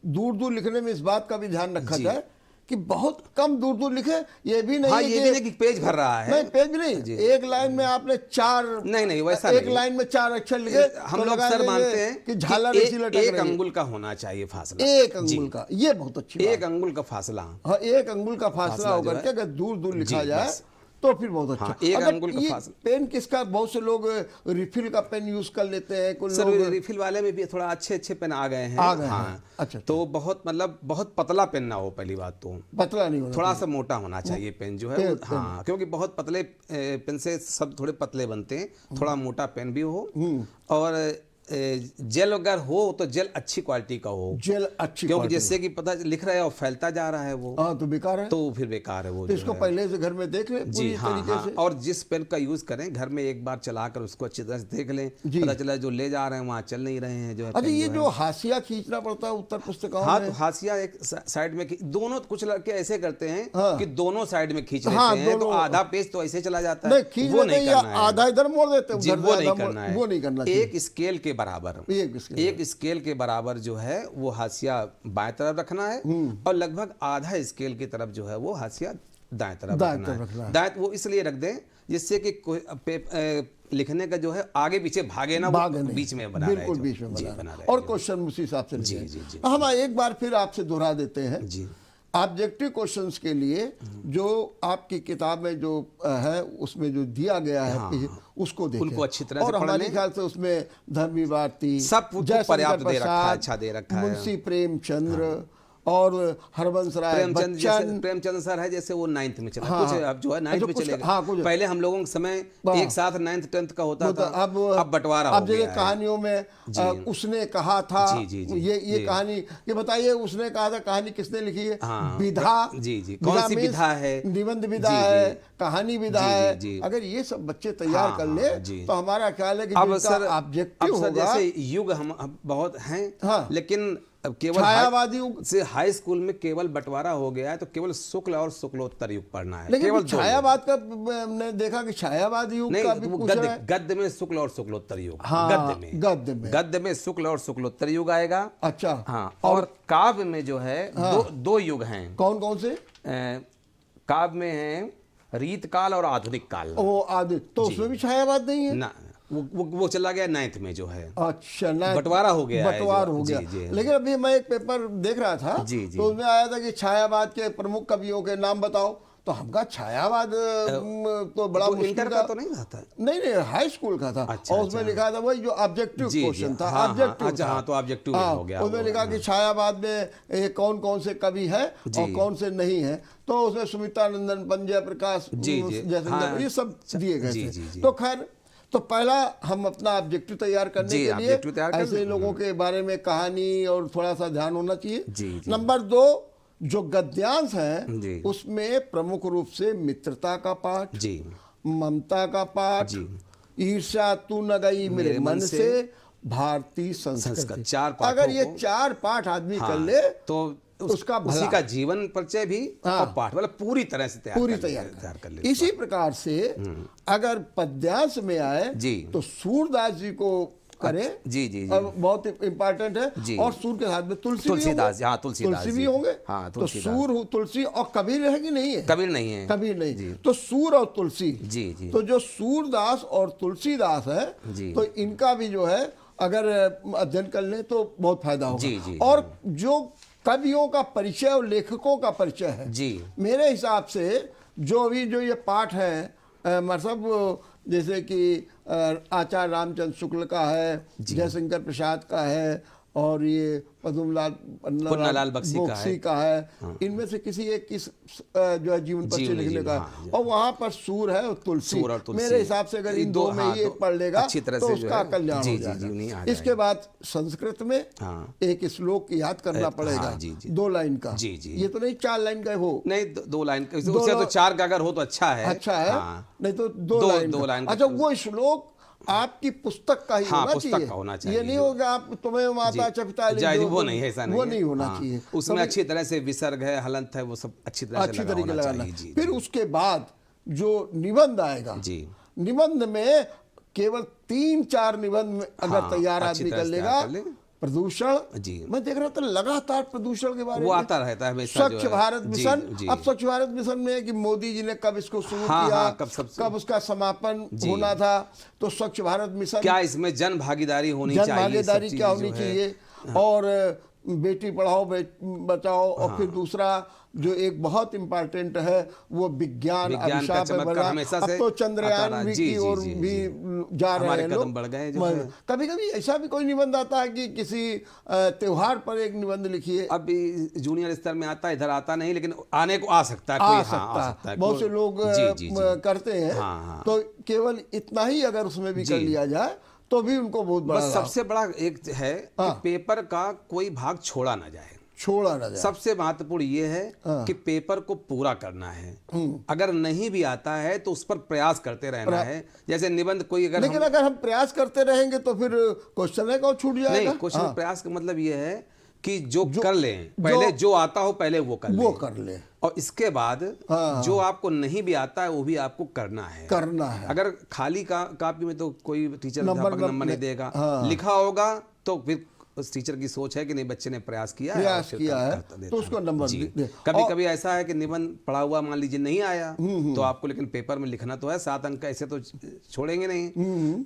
दूर लिखने में इस बात का भी ध्यान रखा जाए कि बहुत कम दूर लिखे। ये भी नहीं है कि पेज भर रहा है, नहीं पेज नहीं, एक लाइन में आपने 4 नहीं वैसा एक लाइन में 4 अक्षर लिखे। हम लोग सर मानते हैं कि झालर एक अंगुल का होना चाहिए फासला, 1 अंगुल का। ये बहुत अच्छी 1 अंगुल का फासला। हाँ 1 अंगुल का फासला होकर के अगर दूर लिखा जाए तो फिर बहुत अच्छा। हाँ, एक अगर अंगुल का ये फासला। पेन किसका, बहुत से लोग रिफिल का पेन यूज कर लेते हैं, कुछ सर लोग रिफिल वाले में भी थोड़ा अच्छे पेन आ गए हैं। आ गए हैं। हाँ, अच्छा, तो बहुत मतलब बहुत पतला पेन ना हो, पहली बात तो पतला नहीं होना थोड़ा सा मोटा होना चाहिए पेन जो है पेन, वो। हाँ, क्योंकि बहुत पतले पेन से सब थोड़े पतले बनते हैं, थोड़ा मोटा पेन भी हो, और जेल वगैरह हो तो जेल अच्छी क्वालिटी का हो, जेल अच्छी क्योंकि क्वालिटी जिससे कि पता लिख रहा है और फैलता जा रहा है वो, हाँ तो बेकार है, तो फिर बेकार है वो तो जो इसको है। पहले से घर में देख ले जी पूरी हाँ, तरीके हाँ, से। और जिस पेन का यूज करें घर में एक बार चलाकर उसको अच्छी तरह से देख लें, पता चला जो ले जा रहे हैं वहाँ चल नहीं रहे हैं जो है अच्छा, पेन ये जो जो हाशिया खींचना पड़ता है उत्तर पुस्तिकाओं हाँ, में, तो हाशिया एक साइड में दोनों, कुछ लड़के ऐसे करते हैं हाँ। कि दोनों साइड में खींच हाँ, लेते हैं, तो दोनों। आधा पेज तो ऐसे चला जाता नहीं है, खींच वो लेते नहीं हैं या करना है आधा इधर मोड़ देते हैं, जी, उधर वो से नहीं आधा करना है, वो नहीं करना चाहिए। एक स्केल के बराबर, एक एक स्केल के बराबर जो है वो हाशिया बाएं तरफ रखना है, और लगभग आधा स्केल की तरफ जो है वो हाशिया दाएं तरफ रखना है। दाएं वो इसलिए रख दें जिससे कि लिखने का जो है आगे पीछे भागे ना, वो बीच में बना रहे, बिल्कुल बीच में बना रहे, और और क्वेश्चन उसी हिसाब से जी जी जी। हम एक बार फिर आपसे दोहरा देते हैं जी, ऑब्जेक्टिव क्वेश्चंस के लिए जो आपकी किताब में जो है उसमें जो दिया गया है उसको देखें, उनको अच्छी तरह से और पढ़ हमारे लें। ख्याल से उसमें धर्मी भारती, सब पर्याप्त दे रखा है, अच्छा दे रखा है, मुंशी प्रेमचंद्र और हरबंस राय बच्चन। प्रेमचंद सर है जैसे वो 9th में चला, हाँ, कुछ अब जो है 9th में चलेगा। हाँ, पहले हम लोगों के समय एक साथ 9th 10th का होता था, अब बंटवारा अब हो गया है। कहानियों में उसने कहा था, ये कहानी, ये बताइए उसने कहा था, कहानी किसने लिखी है? विधा, कौन सी विधा है? निबंध विधा है, कहानी विधा है। अगर ये सब बच्चे तैयार कर ले तो हमारा ख्याल है कि अब सर ऑब्जेक्टिव होगा। जैसे युग हम बहुत हैं, लेकिन अब केवल छायावादी से हाई स्कूल में केवल बंटवारा हो गया है, तो केवल शुक्ल और शुक्लोत्तर युग पढ़ना है। लेकिन केवल छायावाद का हमने देखा कि छायावाद युग का भी पूछ रहा है। गद्य में शुक्ल और शुक्लोत्तर युग, गद्य में शुक्ल और शुक्लोत्तर युग आएगा। अच्छा, हाँ, और काव्य में जो है दो युग हैं। कौन कौन से? काव्य में है रीतकाल और आधुनिक काल। वो आदि तो उसमें भी छायावाद नहीं है ना, वो चला गया 9th में जो है। अच्छा, बंटवारा हो गया, बंटवार हो गया। लेकिन अभी मैं एक पेपर देख रहा था, तो उसमें आया था कि छायावाद के प्रमुख कवियों के नाम बताओ, तो हमका छायावाद तो बड़ा मुश्किल का तो नहीं था, नहीं हाई स्कूल का था। और उसमें लिखा था वही जो ऑब्जेक्टिव क्वेश्चन था, ऑब्जेक्टिव हाँ, तो ऑब्जेक्टिव हो गया। उसमें लिखा कि छायावाद में कौन कौन से कवि है और कौन से नहीं है, तो उसमें सुमित्रानंदन, पंजय प्रकाश, जयशंकर, ये सब दिए गए थे। तो खैर, तो पहला हम अपना ऑब्जेक्टिव तैयार करने के लिए ऐसे लोगों के बारे में कहानी और थोड़ा सा ध्यान होना चाहिए। नंबर 2, जो गद्यांश है उसमें प्रमुख रूप से मित्रता का पाठ, ममता का पाठ, ईर्ष्या तू न गई मेरे मन से, भारतीय संस्कृति, 4 पाठ। अगर ये 4 पाठ आदमी कर ले तो उसका उसी का जीवन परिचय भी और पाठ मतलब पूरी तरह से तैयार कर ले। इसी प्रकार से अगर पद्यांश में आए तो सूरदास जी को करें, और बहुत इम्पोर्टेंट है। और सूर के साथ में तुलसीदास, तुलसी भी होंगे। तो सूर, तुलसी और कबीर है कि नहीं है? कबीर नहीं है, कबीर नहीं। तो सूर और तुलसी, तो जो सूरदास और तुलसीदास है, तो इनका भी जो है अगर अध्ययन कर लें तो बहुत फायदा होगा। और जो कवियों का परिचय और लेखकों का परिचय है, मेरे हिसाब से जो अभी जो ये पाठ है, मतलब जैसे कि आचार्य रामचंद्र शुक्ल का है, जयशंकर प्रसाद का है, और ये पन्नालाल बख्शी का है, इनमें से किसी एक जो है जीवन परिचय लिखने का है। और वहाँ पर सूर है और तुलसी। मेरे हिसाब से अगर इन 2 में ये पढ़ लेगा तो उसका कल्याण हो जाएगा। इसके बाद संस्कृत में एक श्लोक याद करना पड़ेगा, 2 लाइन का। ये तो नहीं 4 लाइन का हो, नहीं 2 लाइन का, उससे तो 4 का अगर हो तो अच्छा है, नहीं तो 2 लाइन। अच्छा, वो श्लोक आपकी पुस्तक का ही होना चाहिए। ये नहीं होगा आप तुम्हें माता चपिता वो नहीं है, ऐसा नहीं, वो नहीं होना चाहिए। उसमें अच्छी तरह से विसर्ग है, हलंत है, वो सब अच्छी तरीके लगाना। फिर उसके बाद जो निबंध आएगा, निबंध में केवल 3-4 निबंध अगर तैयार आदमी कर लेगा। प्रदूषण, मैं देख रहा था लगातार प्रदूषण के बारे में आता रहता है। स्वच्छ भारत मिशन, अब स्वच्छ भारत मिशन में कि मोदी जी ने कब इसको शुरू किया, कब उसका समापन होना था, तो स्वच्छ भारत मिशन क्या, इसमें जन भागीदारी होनी चाहिए, जन भागीदारी क्या होनी चाहिए, और बेटी पढ़ाओ बचाओ, और फिर दूसरा जो एक बहुत इम्पोर्टेंट है वो विज्ञान विज्ञान का अभिशाप है चमत्कार बना। हमेशा अब से तो आता चंद्रयान रहा। भी जी, की जी, ओर जी, भी जी। जा रहे हमारे हैं कदम लोग। बढ़ गए जो है। कभी कभी ऐसा भी कोई निबंध आता है कि किसी त्योहार पर एक निबंध लिखिए, अब जूनियर स्तर में आता है, इधर आता नहीं, लेकिन आने को आ सकता है कोई। आ हाँ, सकता आ सकता है, है बहुत से कोई। लोग जी, जी, जी। करते हैं। हाँ, हाँ। तो केवल इतना ही अगर उसमें भी कर जी। लिया जाए तो भी उनको बहुत बड़ा बस लाभ। सबसे बड़ा एक है कि हाँ। पेपर का कोई भाग छोड़ा ना जाए। छोड़ा ना जाए। सबसे महत्वपूर्ण ये है हाँ। कि पेपर को पूरा करना है। अगर नहीं भी आता है तो उस पर प्रयास करते रहना है। जैसे निबंध कोई अगर लेकिन अगर हम प्रयास करते रहेंगे तो फिर क्वेश्चन है को छूट जाएगा। नहीं, क्वेश्चन हाँ। प्रयास का मतलब ये है कि जो कर लें, पहले जो आता हो पहले वो कर लें। और इसके बाद जो आपको नहीं भी आता है वो भी आपको करना है। अगर खाली कापी में तो कोई टीचर अध्यापक नंबर नहीं देगा। लिखा होगा तो फिर उस टीचर की सोच है कि नहीं, बच्चे ने प्रयास किया है तो उसको नंबर दे। कभी कभी ऐसा है कि निबंध पढ़ा हुआ मान लीजिए नहीं आया तो आपको लेकिन पेपर में लिखना तो है, 7 अंक ऐसे तो छोड़ेंगे नहीं।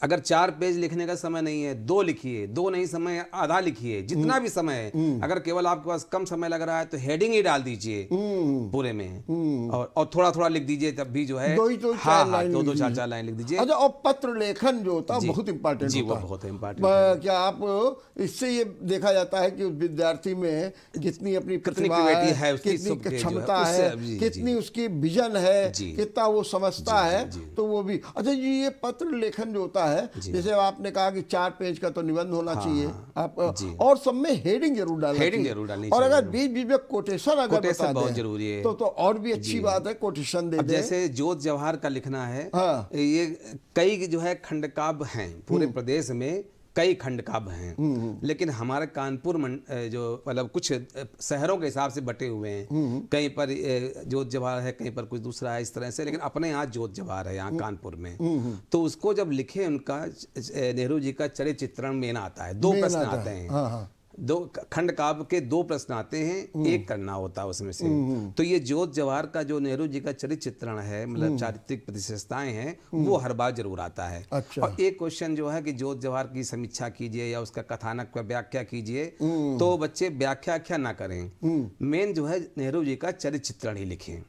अगर 4 पेज लिखने का समय नहीं है, 2 लिखिए, 2 नहीं समय आधा लिखिए, जितना भी समय है। अगर केवल आपके पास कम समय लग रहा है तो हेडिंग ही डाल दीजिए पूरे में, और थोड़ा थोड़ा लिख दीजिए, तब भी जो है 2-4 लाइन लिख दीजिए। अच्छा, और पत्र लेखन जो होता है बहुत इंपॉर्टेंट होता है। वो बहुत इंपॉर्टेंट। क्या आप इससे ये देखा जाता है कि उस विद्यार्थी में कितनी अपनी प्रतिभा है, कितनी क्षमता है, कितनी उसकी विजन है, कितना वो समझता है, तो वो भी। अच्छा जी, ये पत्र लेखन जो है, जैसे आपने कहा कि 4 पेज का तो निबंध होना चाहिए आप, और सब में हेडिंग जरूर डालनी चाहिए। और अगर बीच बीच में कोटेशन अगर बता बहुत दें जरूरी है तो और भी अच्छी बात है, कोटेशन दे दे। जैसे जोत जवाहर का लिखना है, ये कई जो है खंडकाव्य हैं पूरे प्रदेश में, कई खंडकाव्य हैं, लेकिन हमारे कानपुर जो मतलब कुछ शहरों के हिसाब से बटे हुए हैं। कहीं पर जोत जवाहर है, कहीं पर कुछ दूसरा है, इस तरह से। लेकिन अपने यहाँ जोत जवाहर है, यहाँ कानपुर में। तो उसको जब लिखे, उनका नेहरू जी का चरित्र चित्रण मेन आता है। 2 प्रश्न आते हैं। 2 खंड काव्य के 2 प्रश्न आते हैं, एक करना होता है उसमें से। तो ये जोत जवाहर का जो नेहरू जी का चरित्र चित्रण है, मतलब चारित्रिक प्रतिशेषताएं हैं, वो हर बार जरूर आता है। अच्छा। और एक क्वेश्चन जो है कि जोत जवाहर की समीक्षा कीजिए या उसका कथानक का व्याख्या कीजिए, तो बच्चे व्याख्या ना करें, मेन जो है नेहरू जी का चरित्र चित्रण ही लिखें।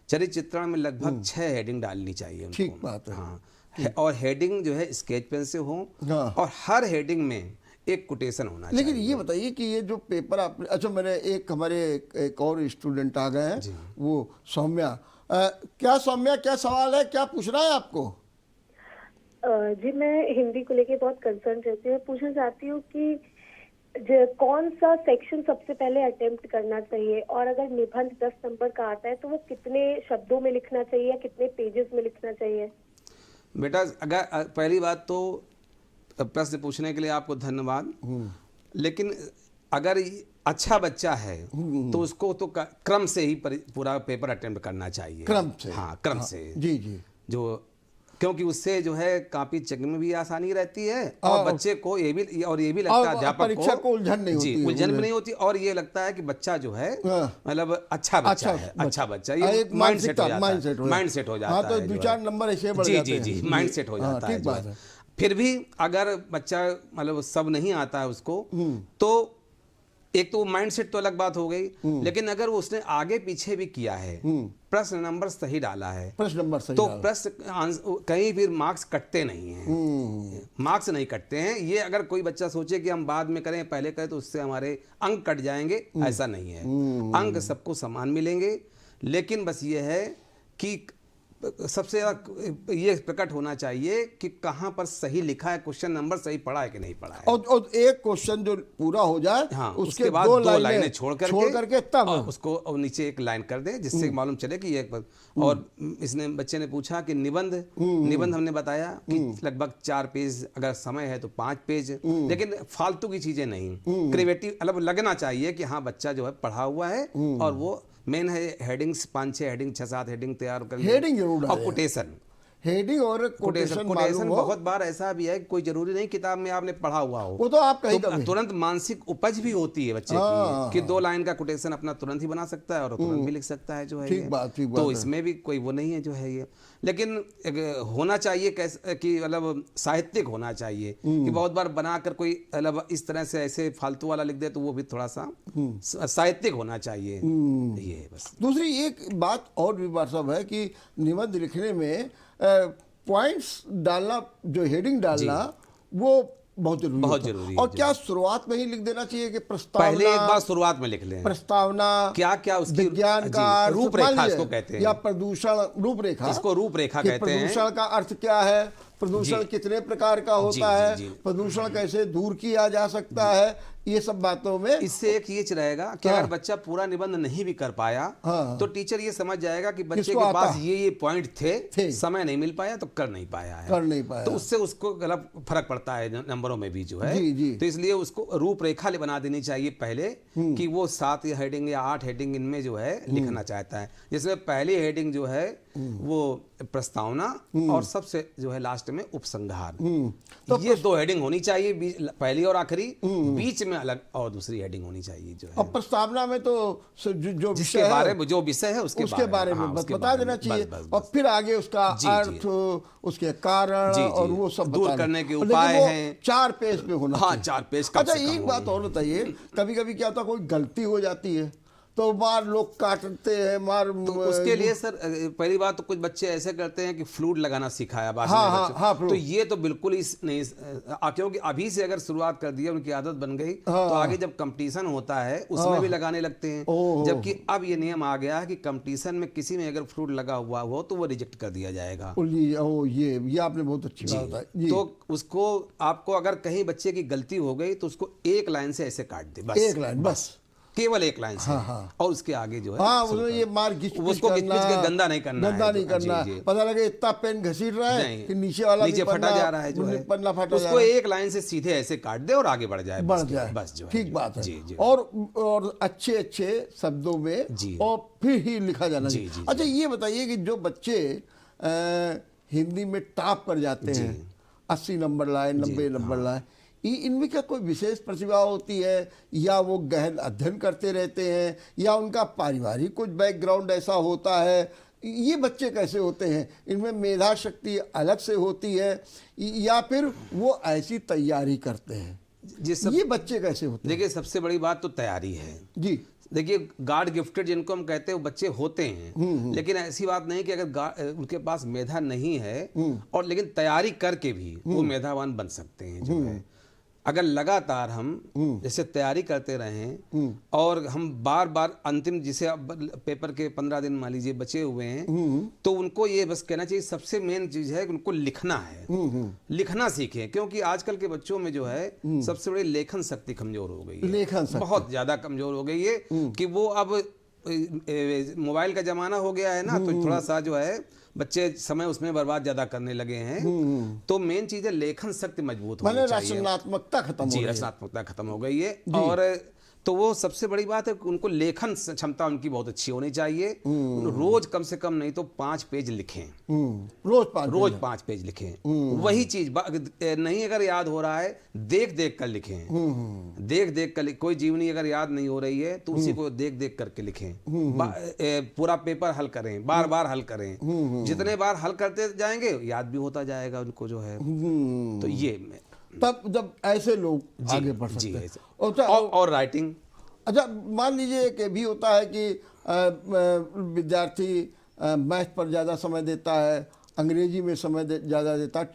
चरित्र चित्रण में लगभग 6 हेडिंग डालनी चाहिए उनको। ठीक बात है। हाँ, और हेडिंग जो है स्केच पेन से हो, और हर हेडिंग में एक कोटेशन होना चाहिए। लेकिन ये बताइए कि ये जो पेपर आप, अच्छा, मैंने हमारे एक और स्टूडेंट आ गए हैं, वो सौम्या। क्या सौम्या, क्या सवाल है, क्या पूछना है आपको? जी, मैं हिंदी को लेके बहुत कंसर्न रहती हूँ। पूछना चाहती हूँ कि कौन सा सेक्शन सबसे पहले अटेम्प्ट करना चाहिए, और अगर निबंध 10 नंबर का आता है तो वो कितने शब्दों में लिखना चाहिए या कितने पेजेस में लिखना चाहिए? बेटा, अगर पहली बात तो प्रश्न पूछने के लिए आपको धन्यवाद। लेकिन अगर अच्छा बच्चा है तो उसको तो क्रम से ही पूरा पेपर अटेम्प्ट करना चाहिए। क्रम से? हाँ, क्रम से। जी। जो क्योंकि उससे जो है कापी चेकिंग में भी आसानी रहती है, और बच्चे को ये भी लगता है अध्यापक को परीक्षा को उलझन नहीं होती। जी, उलझन भी नहीं होती, और ये लगता है कि बच्चा जो है मतलब अच्छा बच्चा है, अच्छा बच्चा। ये माइंड सेट हो जाता है। तो 2-4 नंबर ऐसे बढ़ जाते हैं। जी, माइंड सेट हो जाता है। ठीक बात है। फिर भी अगर बच्चा मतलब सब नहीं आता है उसको, तो एक तो माइंड सेट तो अलग बात हो गई, लेकिन अगर उसने आगे पीछे भी किया है, प्रश्न नंबर सही डाला है, तो प्रश्न कहीं फिर मार्क्स कटते नहीं हैं। मार्क्स नहीं कटते हैं। ये अगर कोई बच्चा सोचे कि हम बाद में करें, पहले करें, तो उससे हमारे अंक कट जाएंगे, ऐसा नहीं है। अंक सबको समान मिलेंगे। लेकिन बस ये है कि सबसे ज्यादा ये प्रकट होना चाहिए कि कहाँ पर सही लिखा है, क्वेश्चन नंबर सही पढ़ा है कि नहीं पढ़ा है। और एक क्वेश्चन जो पूरा हो जाए, हाँ, उसके बाद 2 लाइनें छोड़ करके तब उसको नीचे एक लाइन कर दें, जिससे मालूम चले कि ये। और इसने बच्चे ने पूछा कि निबंध हमने बताया कि लगभग 4 पेज, अगर समय है तो 5 पेज, लेकिन फालतू की चीजें नहीं, क्रिएटिव मतलब लगना चाहिए कि हाँ बच्चा जो है पढ़ा हुआ है। और वो मेन है हेडिंग्स, 5-6 हेडिंग, 6-7 हेडिंग तैयार कर, हेडिंग जरूर और कोटेशन। हेडिंग और कोटेशन मालूम हो। बहुत बार ऐसा भी है कि कोई जरूरी नहीं किताब में आपने पढ़ा हुआ हो, वो तो आप कहीं कभी तुरंत मानसिक उपज भी होती है बच्चे की कि 2 लाइन का कोटेशन अपना तुरंत ही बना सकता है और तुरंत भी लिख सकता है जो है। ठीक बात तो इसमें भी कोई वो नहीं है जो है ये, लेकिन होना चाहिए कैसे कि मतलब साहित्यिक होना चाहिए कि बहुत बार बनाकर कोई मतलब इस तरह से ऐसे फालतू वाला लिख दे तो वो भी थोड़ा सा साहित्यिक होना चाहिए, ये बस। दूसरी एक बात और भी बात सब है कि निबंध लिखने में पॉइंट्स डालना, जो हेडिंग डालना वो बहुत जरूरी है। और क्या शुरुआत में ही लिख देना चाहिए कि प्रस्तावना, पहले एक बार शुरुआत में लिख लें, प्रस्तावना क्या क्या उसकी विज्ञान का रूपरेखा इसको कहते हैं, या प्रदूषण रूपरेखा, इसको रूपरेखा कहते हैं। प्रदूषण का अर्थ क्या है, प्रदूषण कितने प्रकार का होता है, प्रदूषण कैसे दूर किया जा सकता है, ये सब बातों में। इससे एक ये रहेगा कि अगर बच्चा पूरा निबंध नहीं भी कर पाया तो टीचर ये समझ जाएगा कि बच्चे के पास ये पॉइंट थे, समय नहीं मिल पाया तो कर नहीं पाया, तो उससे उसको गलत फर्क पड़ता है नंबरों में भी जो है। तो इसलिए उसको रूपरेखा बना देनी चाहिए पहले कि वो 7 हेडिंग या 8 हेडिंग इनमें जो है लिखना चाहता है, जिसमें पहली हेडिंग जो है वो प्रस्तावना और सबसे जो है लास्ट में उपसंहार, तो ये 2 हेडिंग होनी चाहिए, पहली और आखिरी, बीच में अलग और दूसरी हेडिंग होनी चाहिए जो है। और प्रस्तावना में तो जो जिसके बारे में जो विषय है उसके बारे में बता देना चाहिए, और फिर आगे उसका अर्थ, उसके कारण और वो सब दूर करने के उपाय हैं। 4 पेज पे होना। हाँ, 4 पेज। अच्छा, एक बात और बताइए, कभी कभी क्या होता है, कोई गलती हो जाती है तो मार लोग काटते हैं, तो उसके लिए सर पहली बात तो कुछ बच्चे ऐसे करते हैं कि फ्लूट लगाना सिखाया बात। तो ये तो बिल्कुल ही नहीं, क्योंकि अभी से अगर शुरुआत कर दिया, उनकी आदत बन गई, तो आगे जब कंपटीशन होता है उसमें भी लगाने लगते हैं। जबकि अब ये नियम आ गया है कि कंपटीशन में किसी में अगर फ्लूट लगा हुआ हो तो वो रिजेक्ट कर दिया जाएगा। ये आपने बहुत अच्छी बात बताई। तो उसको, आपको अगर कहीं बच्चे की गलती हो गई तो उसको 1 लाइन से ऐसे काट दे, बस 1 लाइन, बस केवल 1 लाइन से। और उसके आगे जो है उसमें ये मार उसको गंदा नहीं करना, पता लगे इतना पेन घसीट रहा है कि नीचे वाला नीचे फटा जा रहा है जो है, पन्ना फटा, उसको 1 लाइन से सीधे ऐसे काट दे और आगे बढ़ जाए बस जो है। ठीक बात है। और अच्छे शब्दों में और फिर ही लिखा जाना चाहिए। अच्छा, ये बताइए कि जो बच्चे हिंदी में टॉप कर जाते हैं, 80 नंबर लाए, 90 नंबर लाए, इनमें क्या कोई विशेष प्रतिभा होती है, या वो गहन अध्ययन करते रहते हैं, या उनका पारिवारिक कुछ बैकग्राउंड ऐसा होता है? ये बच्चे कैसे होते हैं? इनमें मेधा शक्ति अलग से होती है, या फिर वो ऐसी तैयारी करते हैं? ये बच्चे कैसे होते हैं? देखिए, सबसे बड़ी बात तो तैयारी है जी। देखिए, गॉड गिफ्टेड जिनको हम कहते हैं वो बच्चे होते हैं, लेकिन ऐसी बात नहीं कि अगर उनके पास मेधा नहीं है और लेकिन तैयारी करके भी वो मेधावान बन सकते हैं जो है। अगर लगातार हम जैसे तैयारी करते रहें और हम बार बार अंतिम, जिसे पेपर के 15 दिन मान लीजिए बचे हुए हैं, तो उनको ये बस कहना चाहिए, सबसे मेन चीज है कि उनको लिखना है, लिखना सीखें। क्योंकि आजकल के बच्चों में जो है सबसे बड़ी लेखन शक्ति कमजोर हो गई है, बहुत ज्यादा कमजोर हो गई है कि वो अब मोबाइल का जमाना हो गया है ना, तो थोड़ा सा जो है बच्चे समय उसमें बर्बाद ज्यादा करने लगे हैं। तो मेन चीज है लेखन शक्ति मजबूत होनी चाहिए, रचनात्मकता खत्म हो गई है। रचनात्मकता खत्म हो गई है। और तो वो सबसे बड़ी बात है कि उनको लेखन क्षमता उनकी बहुत अच्छी होनी चाहिए। रोज कम से कम नहीं तो 5 पेज लिखें, रोज 5 पेज लिखें। वही चीज नहीं अगर याद हो रहा है, देख देख कर लिखें, देख देख कर। कोई जीवनी अगर याद नहीं हो रही है तो उसी को देख देख करके लिखें। पूरा पेपर हल करें, बार बार हल करें, जितने बार हल करते जाएंगे याद भी होता जाएगा उनको जो है। तो ये तब जब ऐसे लोग आगे बढ़ सकते हैं। और राइटिंग, अच्छा, मान लीजिए कि भी होता है कि विद्यार्थी मैथ पर ज़्यादा समय देता है, अंग्रेजी में समय ज़्यादा देता है,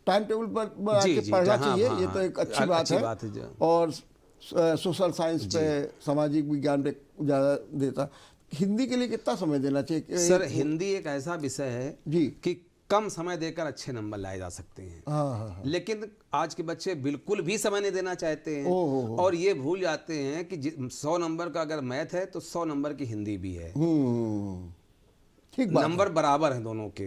टाइम टेबल पर आके पढ़ना चाहिए, ये तो एक अच्छी बात है। और सोशल साइंस पे, सामाजिक विज्ञान पे ज़्यादा देता। हिंदी के लिए कितना समय देना चाहिए? सर, हिंदी एक ऐसा विषय है जी कि कम समय देकर अच्छे नंबर लाए जा सकते हैं। लेकिन आज के बच्चे बिल्कुल भी समय नहीं देना चाहते हैं और ये भूल जाते हैं कि 100 नंबर का अगर मैथ है तो 100 नंबर की हिंदी भी है। ठीक बात नंबर बराबर हैं दोनों के।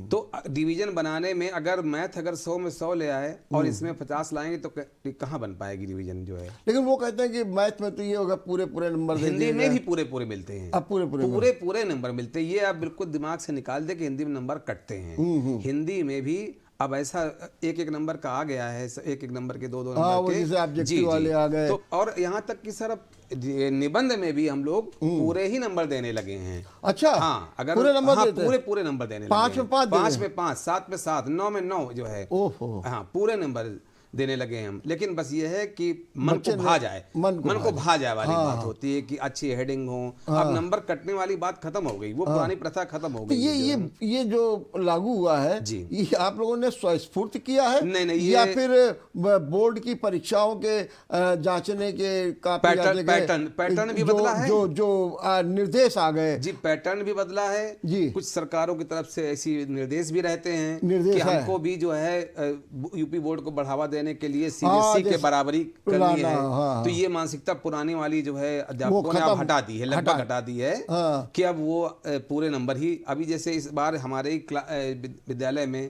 तो डिवीजन बनाने में अगर मैथ अगर 100 में 100 ले आए और इसमें 50 लाएंगे तो कहाँ बन पाएगी डिवीजन जो है। लेकिन वो कहते हैं कि मैथ में तो ये होगा पूरे पूरे नंबर दे हिंदी में भी पूरे पूरे मिलते हैं। अब पूरे पूरे नंबर मिलते हैं। ये आप बिल्कुल दिमाग से निकाल दे कि हिंदी में नंबर कटते हैं। हिंदी में भी अब ऐसा एक एक नंबर का आ गया है, एक एक नंबर के दो दो नंबर के, जैसे ऑब्जेक्टिव वाले आ गए। तो और यहाँ तक कि सर अब निबंध में भी हम लोग पूरे ही नंबर देने लगे हैं। अच्छा, हाँ, अगर पूरे नंबर देते हैं? पूरे नंबर देने लगे। 5 में 5, 5 में 5, 7 में 7, 9 में 9 जो है। ओहो, हाँ, पूरे नंबर देने लगे हैं हम। लेकिन बस ये है कि मन को भा जाए, मन को भा जाए वाली बात होती है कि अच्छी हेडिंग हो। अब नंबर कटने वाली बात खत्म हो गई, वो पुरानी प्रथा खत्म हो गई। ये जो लागू हुआ है ये आप लोगों ने स्वस्फूर्त किया है? नहीं, या फिर बोर्ड की परीक्षाओं के जांचने के पैटर्न भी बदला है, जो निर्देश आ गए जी। पैटर्न भी बदला है जी। कुछ सरकारों की तरफ से ऐसी निर्देश भी रहते हैं कि हमको भी जो है यूपी बोर्ड को बढ़ावा देने के लिए सीबीएसई के बराबरी करनी है। तो ये मानसिकता पुरानी वाली जो है अध्यापकों ने अब हटा दी है, लगभग हटा दी है कि अब वो पूरे नंबर ही। अभी जैसे इस बार हमारे ही विद्यालय में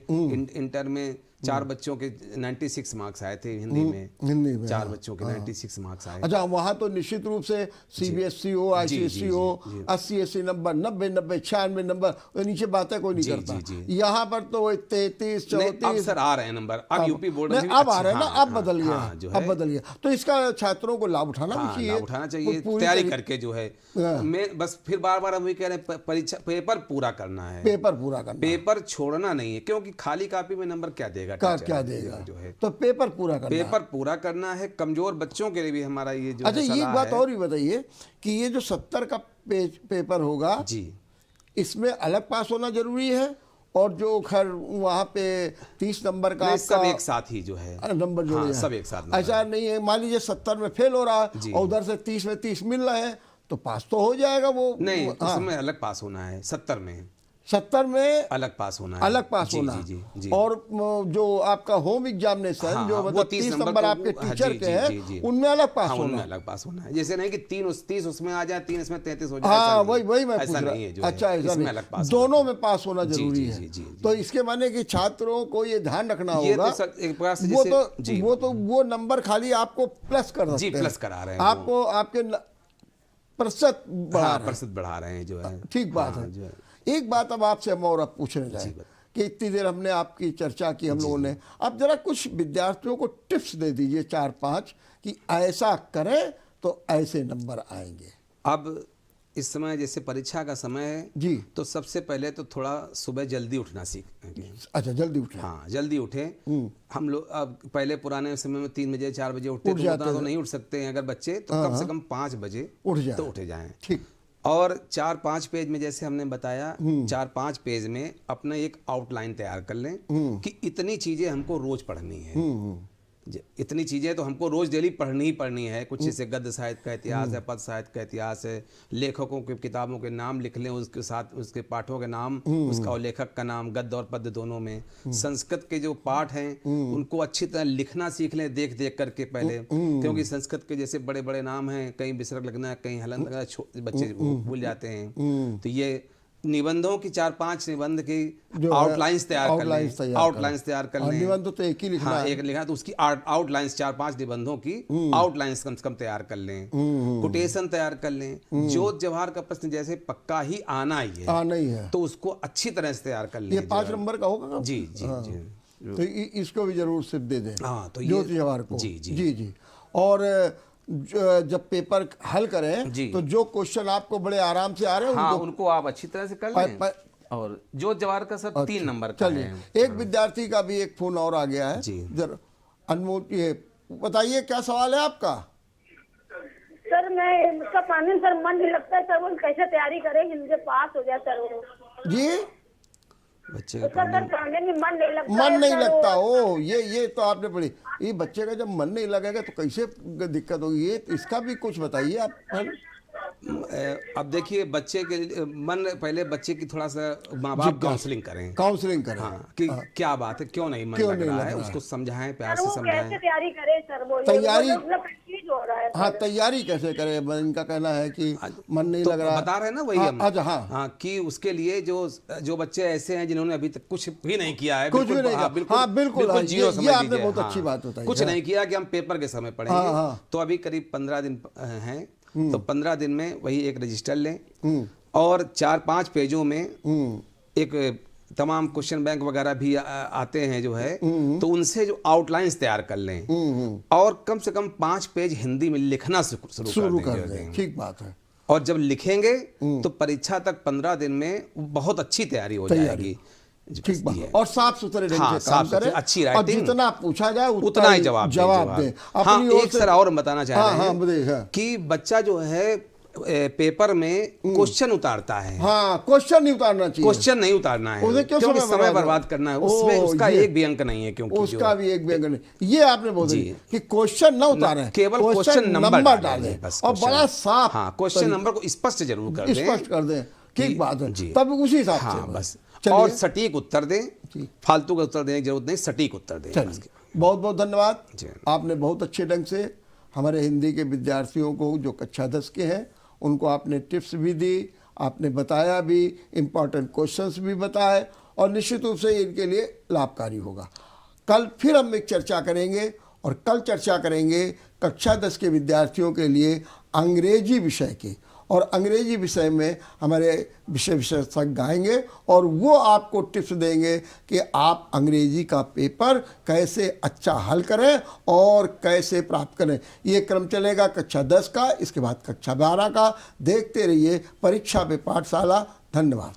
इंटर में 4 बच्चों के 96 मार्क्स आए थे हिंदी में 4 बच्चों के 96 मार्क्स आए। अच्छा, वहाँ तो निश्चित रूप से सीबीएसई हो, आईसीएसई हो, 80 नंबर, 90 96 नंबर, नीचे बातें कोई नहीं करता। यहाँ पर तो 33 34 अब सर आ रहे हैं नंबर। अब यूपी बोर्ड में अब आ रहे हैं ना, अब बदल गया, अब बदल गया। तो इसका छात्रों को लाभ उठाना चाहिए, तैयारी करके जो है। मैं बस फिर बार हम ये कह रहे हैं परीक्षा पेपर पूरा करना है, पेपर छोड़ना नहीं है, क्योंकि खाली कॉपी में नंबर क्या देगा, क्या देगा जो है। तो पेपर पूरा करना है। कमजोर बच्चों के लिए भी हमारा ये जो अच्छा, ये बात और भी बताइए कि ये जो 70 का पेपर होगा जी, इसमें अलग पास होना जरूरी है, और जो खैर वहाँ पे 30 नंबर का सब एक साथ ही जो है नंबर जोड़े सब एक साथ। ऐसा नहीं है मान लीजिए 70 में फेल हो रहा है और उधर से 30 में 30 मिल रहा है तो पास तो हो जाएगा वो? नहीं, उसमें अलग पास होना है। 70 में अलग पास होना है। जी। और जो आपका होम एग्जामिनेशन जो मतलब 30 नंबर आपके टीचर के हैं उनमें अलग पास होना है। जैसे नहीं कि 30 उसमें आ जाए, 3 इसमें 33 हो जाए। हाँ, वही मैं पूछ रहा हूँ। अच्छा, ऐसा नहीं, दोनों में पास होना जरूरी है। तो इसके माने कि छात्रों को ये ध्यान रखना होगा, वो नंबर खाली आपको प्लस कर सकते हैं, प्लस करा रहे हैं आपको, आपके प्रतिशत बढ़ा रहे हैं जो है। ठीक बात है। एक बात अब आपसे हम और पूछने जाए कि इतनी देर हमने आपकी चर्चा की हम लोगों ने, अब जरा कुछ विद्यार्थियों को टिप्स दे दीजिए 4-5 कि ऐसा करें तो ऐसे नंबर आएंगे। अब इस समय जैसे परीक्षा का समय है जी, तो सबसे पहले तो थोड़ा सुबह जल्दी उठना सीखें। अच्छा, जल्दी उठें। हाँ, जल्दी उठें। हम लोग अब पहले पुराने समय में 3 बजे 4 बजे उठते तो नहीं उठ सकते हैं अगर बच्चे, तो कम से कम 5 बजे उठ जाएं। ठीक। और 4-5 पेज में जैसे हमने बताया, 4-5 पेज में अपना एक आउटलाइन तैयार कर लें कि इतनी चीजें हमको रोज पढ़नी है। इतनी चीजें तो हमको रोज डेली पढ़नी ही पढ़नी है। कुछ जैसे गद्य साहित्य का इतिहास है, पद साहित्य का इतिहास है, लेखकों की किताबों के नाम लिख लें, उसके साथ उसके पाठों के नाम, उसका और लेखक का नाम, गद्य और पद्य दोनों में। संस्कृत के जो पाठ हैं उनको अच्छी तरह लिखना सीख लें देख करके पहले, क्योंकि संस्कृत के जैसे बड़े बड़े नाम हैं, कहीं विसर्ग लगना है, कहीं हलन लगना है, बच्चे भूल जाते हैं। तो ये निबंधों की 4-5 निबंध की आउटलाइंस तैयार कर लें। निबंध तो एक ही लिखना है, एक लिखा, तो उसकी आउटलाइंस 4-5 निबंधों की आउटलाइंस कम से कम तैयार कर लें। कोटेशन तैयार कर लें। जोत जवाहर का प्रश्न जैसे पक्का ही आना ही है तो उसको अच्छी तरह से तैयार कर लें। ये 5 नंबर का होगा जी। तो इसको भी जरूर सिर्फ दे दें जोत जवाहर को। जी। और जब पेपर हल करें तो जो क्वेश्चन आपको बड़े आराम से आ रहे हैं उनको आप अच्छी तरह से कर लें। और जोत जवाहर का सर 3 नंबर का है। एक विद्यार्थी का भी एक फोन और आ गया है जरा अनमोल, ये बताइए क्या सवाल है आपका? सर मैं उसका पढ़ने सर मन नहीं लगता है सर, वो कैसे तैयारी करें जिनसे पास हो जाए सर वो? जी, बच्चे का पढ़ने में मन नहीं लगता। ओ ये तो आपने पढ़ी, ये बच्चे का जब मन नहीं लगेगा तो कैसे दिक्कत होगी, ये इसका भी कुछ बताइए आप। अब देखिए बच्चे के मन, पहले बच्चे की थोड़ा सा माँ बाप काउंसलिंग करें। हाँ, कि क्या बात है, क्यों नहीं मन लग रहा है, उसको समझाएं, प्यार से समझाएं। तैयारी करें सर, वो तैयारी हो रहा है। हाँ, तैयारी कैसे करें? इनका कहना है कि मन नहीं तो लग रहा। बता रहे हैं ना वही हाँ, हम। अच्छा, हाँ। हाँ, कि उसके लिए जो बच्चे ऐसे हैं जिन्होंने अभी तक कुछ भी नहीं किया है, कुछ भी नहीं हाँ, किया। हाँ, बिल्कुल, हाँ, जीरो ये समझ आपने लीजिए। बहुत हाँ, अच्छी बात बताई। कुछ हाँ। नहीं किया कि हम पेपर के समय पढ़ेंगे। हाँ, हाँ। तो अभी करीब 15 दिन हैं, तो 15 दिन में वही एक रजिस्टर लें और 4-5 पेजों में एक तमाम क्वेश्चन बैंक वगैरह भी आते हैं जो है, तो उनसे जो आउटलाइंस तैयार कर लें और कम से कम 5 पेज हिंदी में लिखना शुरू कर दें। ठीक बात है। और जब लिखेंगे तो परीक्षा तक 15 दिन में बहुत अच्छी तैयारी हो जाएगी। ठीक बात है। और साफ सुथरे ढंग हाँ, से काम करें, अच्छी और राइटिंग, जितना पूछा जाए उतना ही जवाब दें। हाँ, एक सर और बताना चाह रहे हैं कि बच्चा जो है पेपर में क्वेश्चन उतारता है। हाँ, क्वेश्चन नहीं उतारना चाहिए, क्वेश्चन नहीं उतारना है, क्योंकि समय बर्बाद करना है उसमें, उसका एक भी अंक नहीं है, क्योंकि उसका भी एक भी अंक नहीं। ये आपने बोल दिया कि क्वेश्चन ना उतारें, केवल क्वेश्चन नंबर डालें बस, और बड़ा साफ। हाँ, क्वेश्चन नंबर को स्पष्ट जरूर कर दें, स्पष्ट कर दें। ठीक बात है, तब उसी हिसाब से। हाँ, बस। और सटीक उत्तर दें, फालतू का उत्तर देने की जरूरत नहीं, सटीक उत्तर दें। बहुत बहुत धन्यवाद। आपने बहुत अच्छे ढंग से हमारे हिंदी के विद्यार्थियों को जो कक्षा 10 के हैं उनको आपने टिप्स भी दी, आपने बताया भी, इम्पॉर्टेंट क्वेश्चंस भी बताए, और निश्चित रूप से इनके लिए लाभकारी होगा। कल फिर हम एक चर्चा करेंगे, और कल चर्चा करेंगे कक्षा 10 के विद्यार्थियों के लिए अंग्रेजी विषय की, और अंग्रेजी विषय में हमारे विशेषज्ञ आएंगे और वो आपको टिप्स देंगे कि आप अंग्रेजी का पेपर कैसे अच्छा हल करें और कैसे प्राप्त करें। ये क्रम चलेगा कक्षा 10 का, इसके बाद कक्षा 12 का। देखते रहिए परीक्षा पे पाठशाला। धन्यवाद।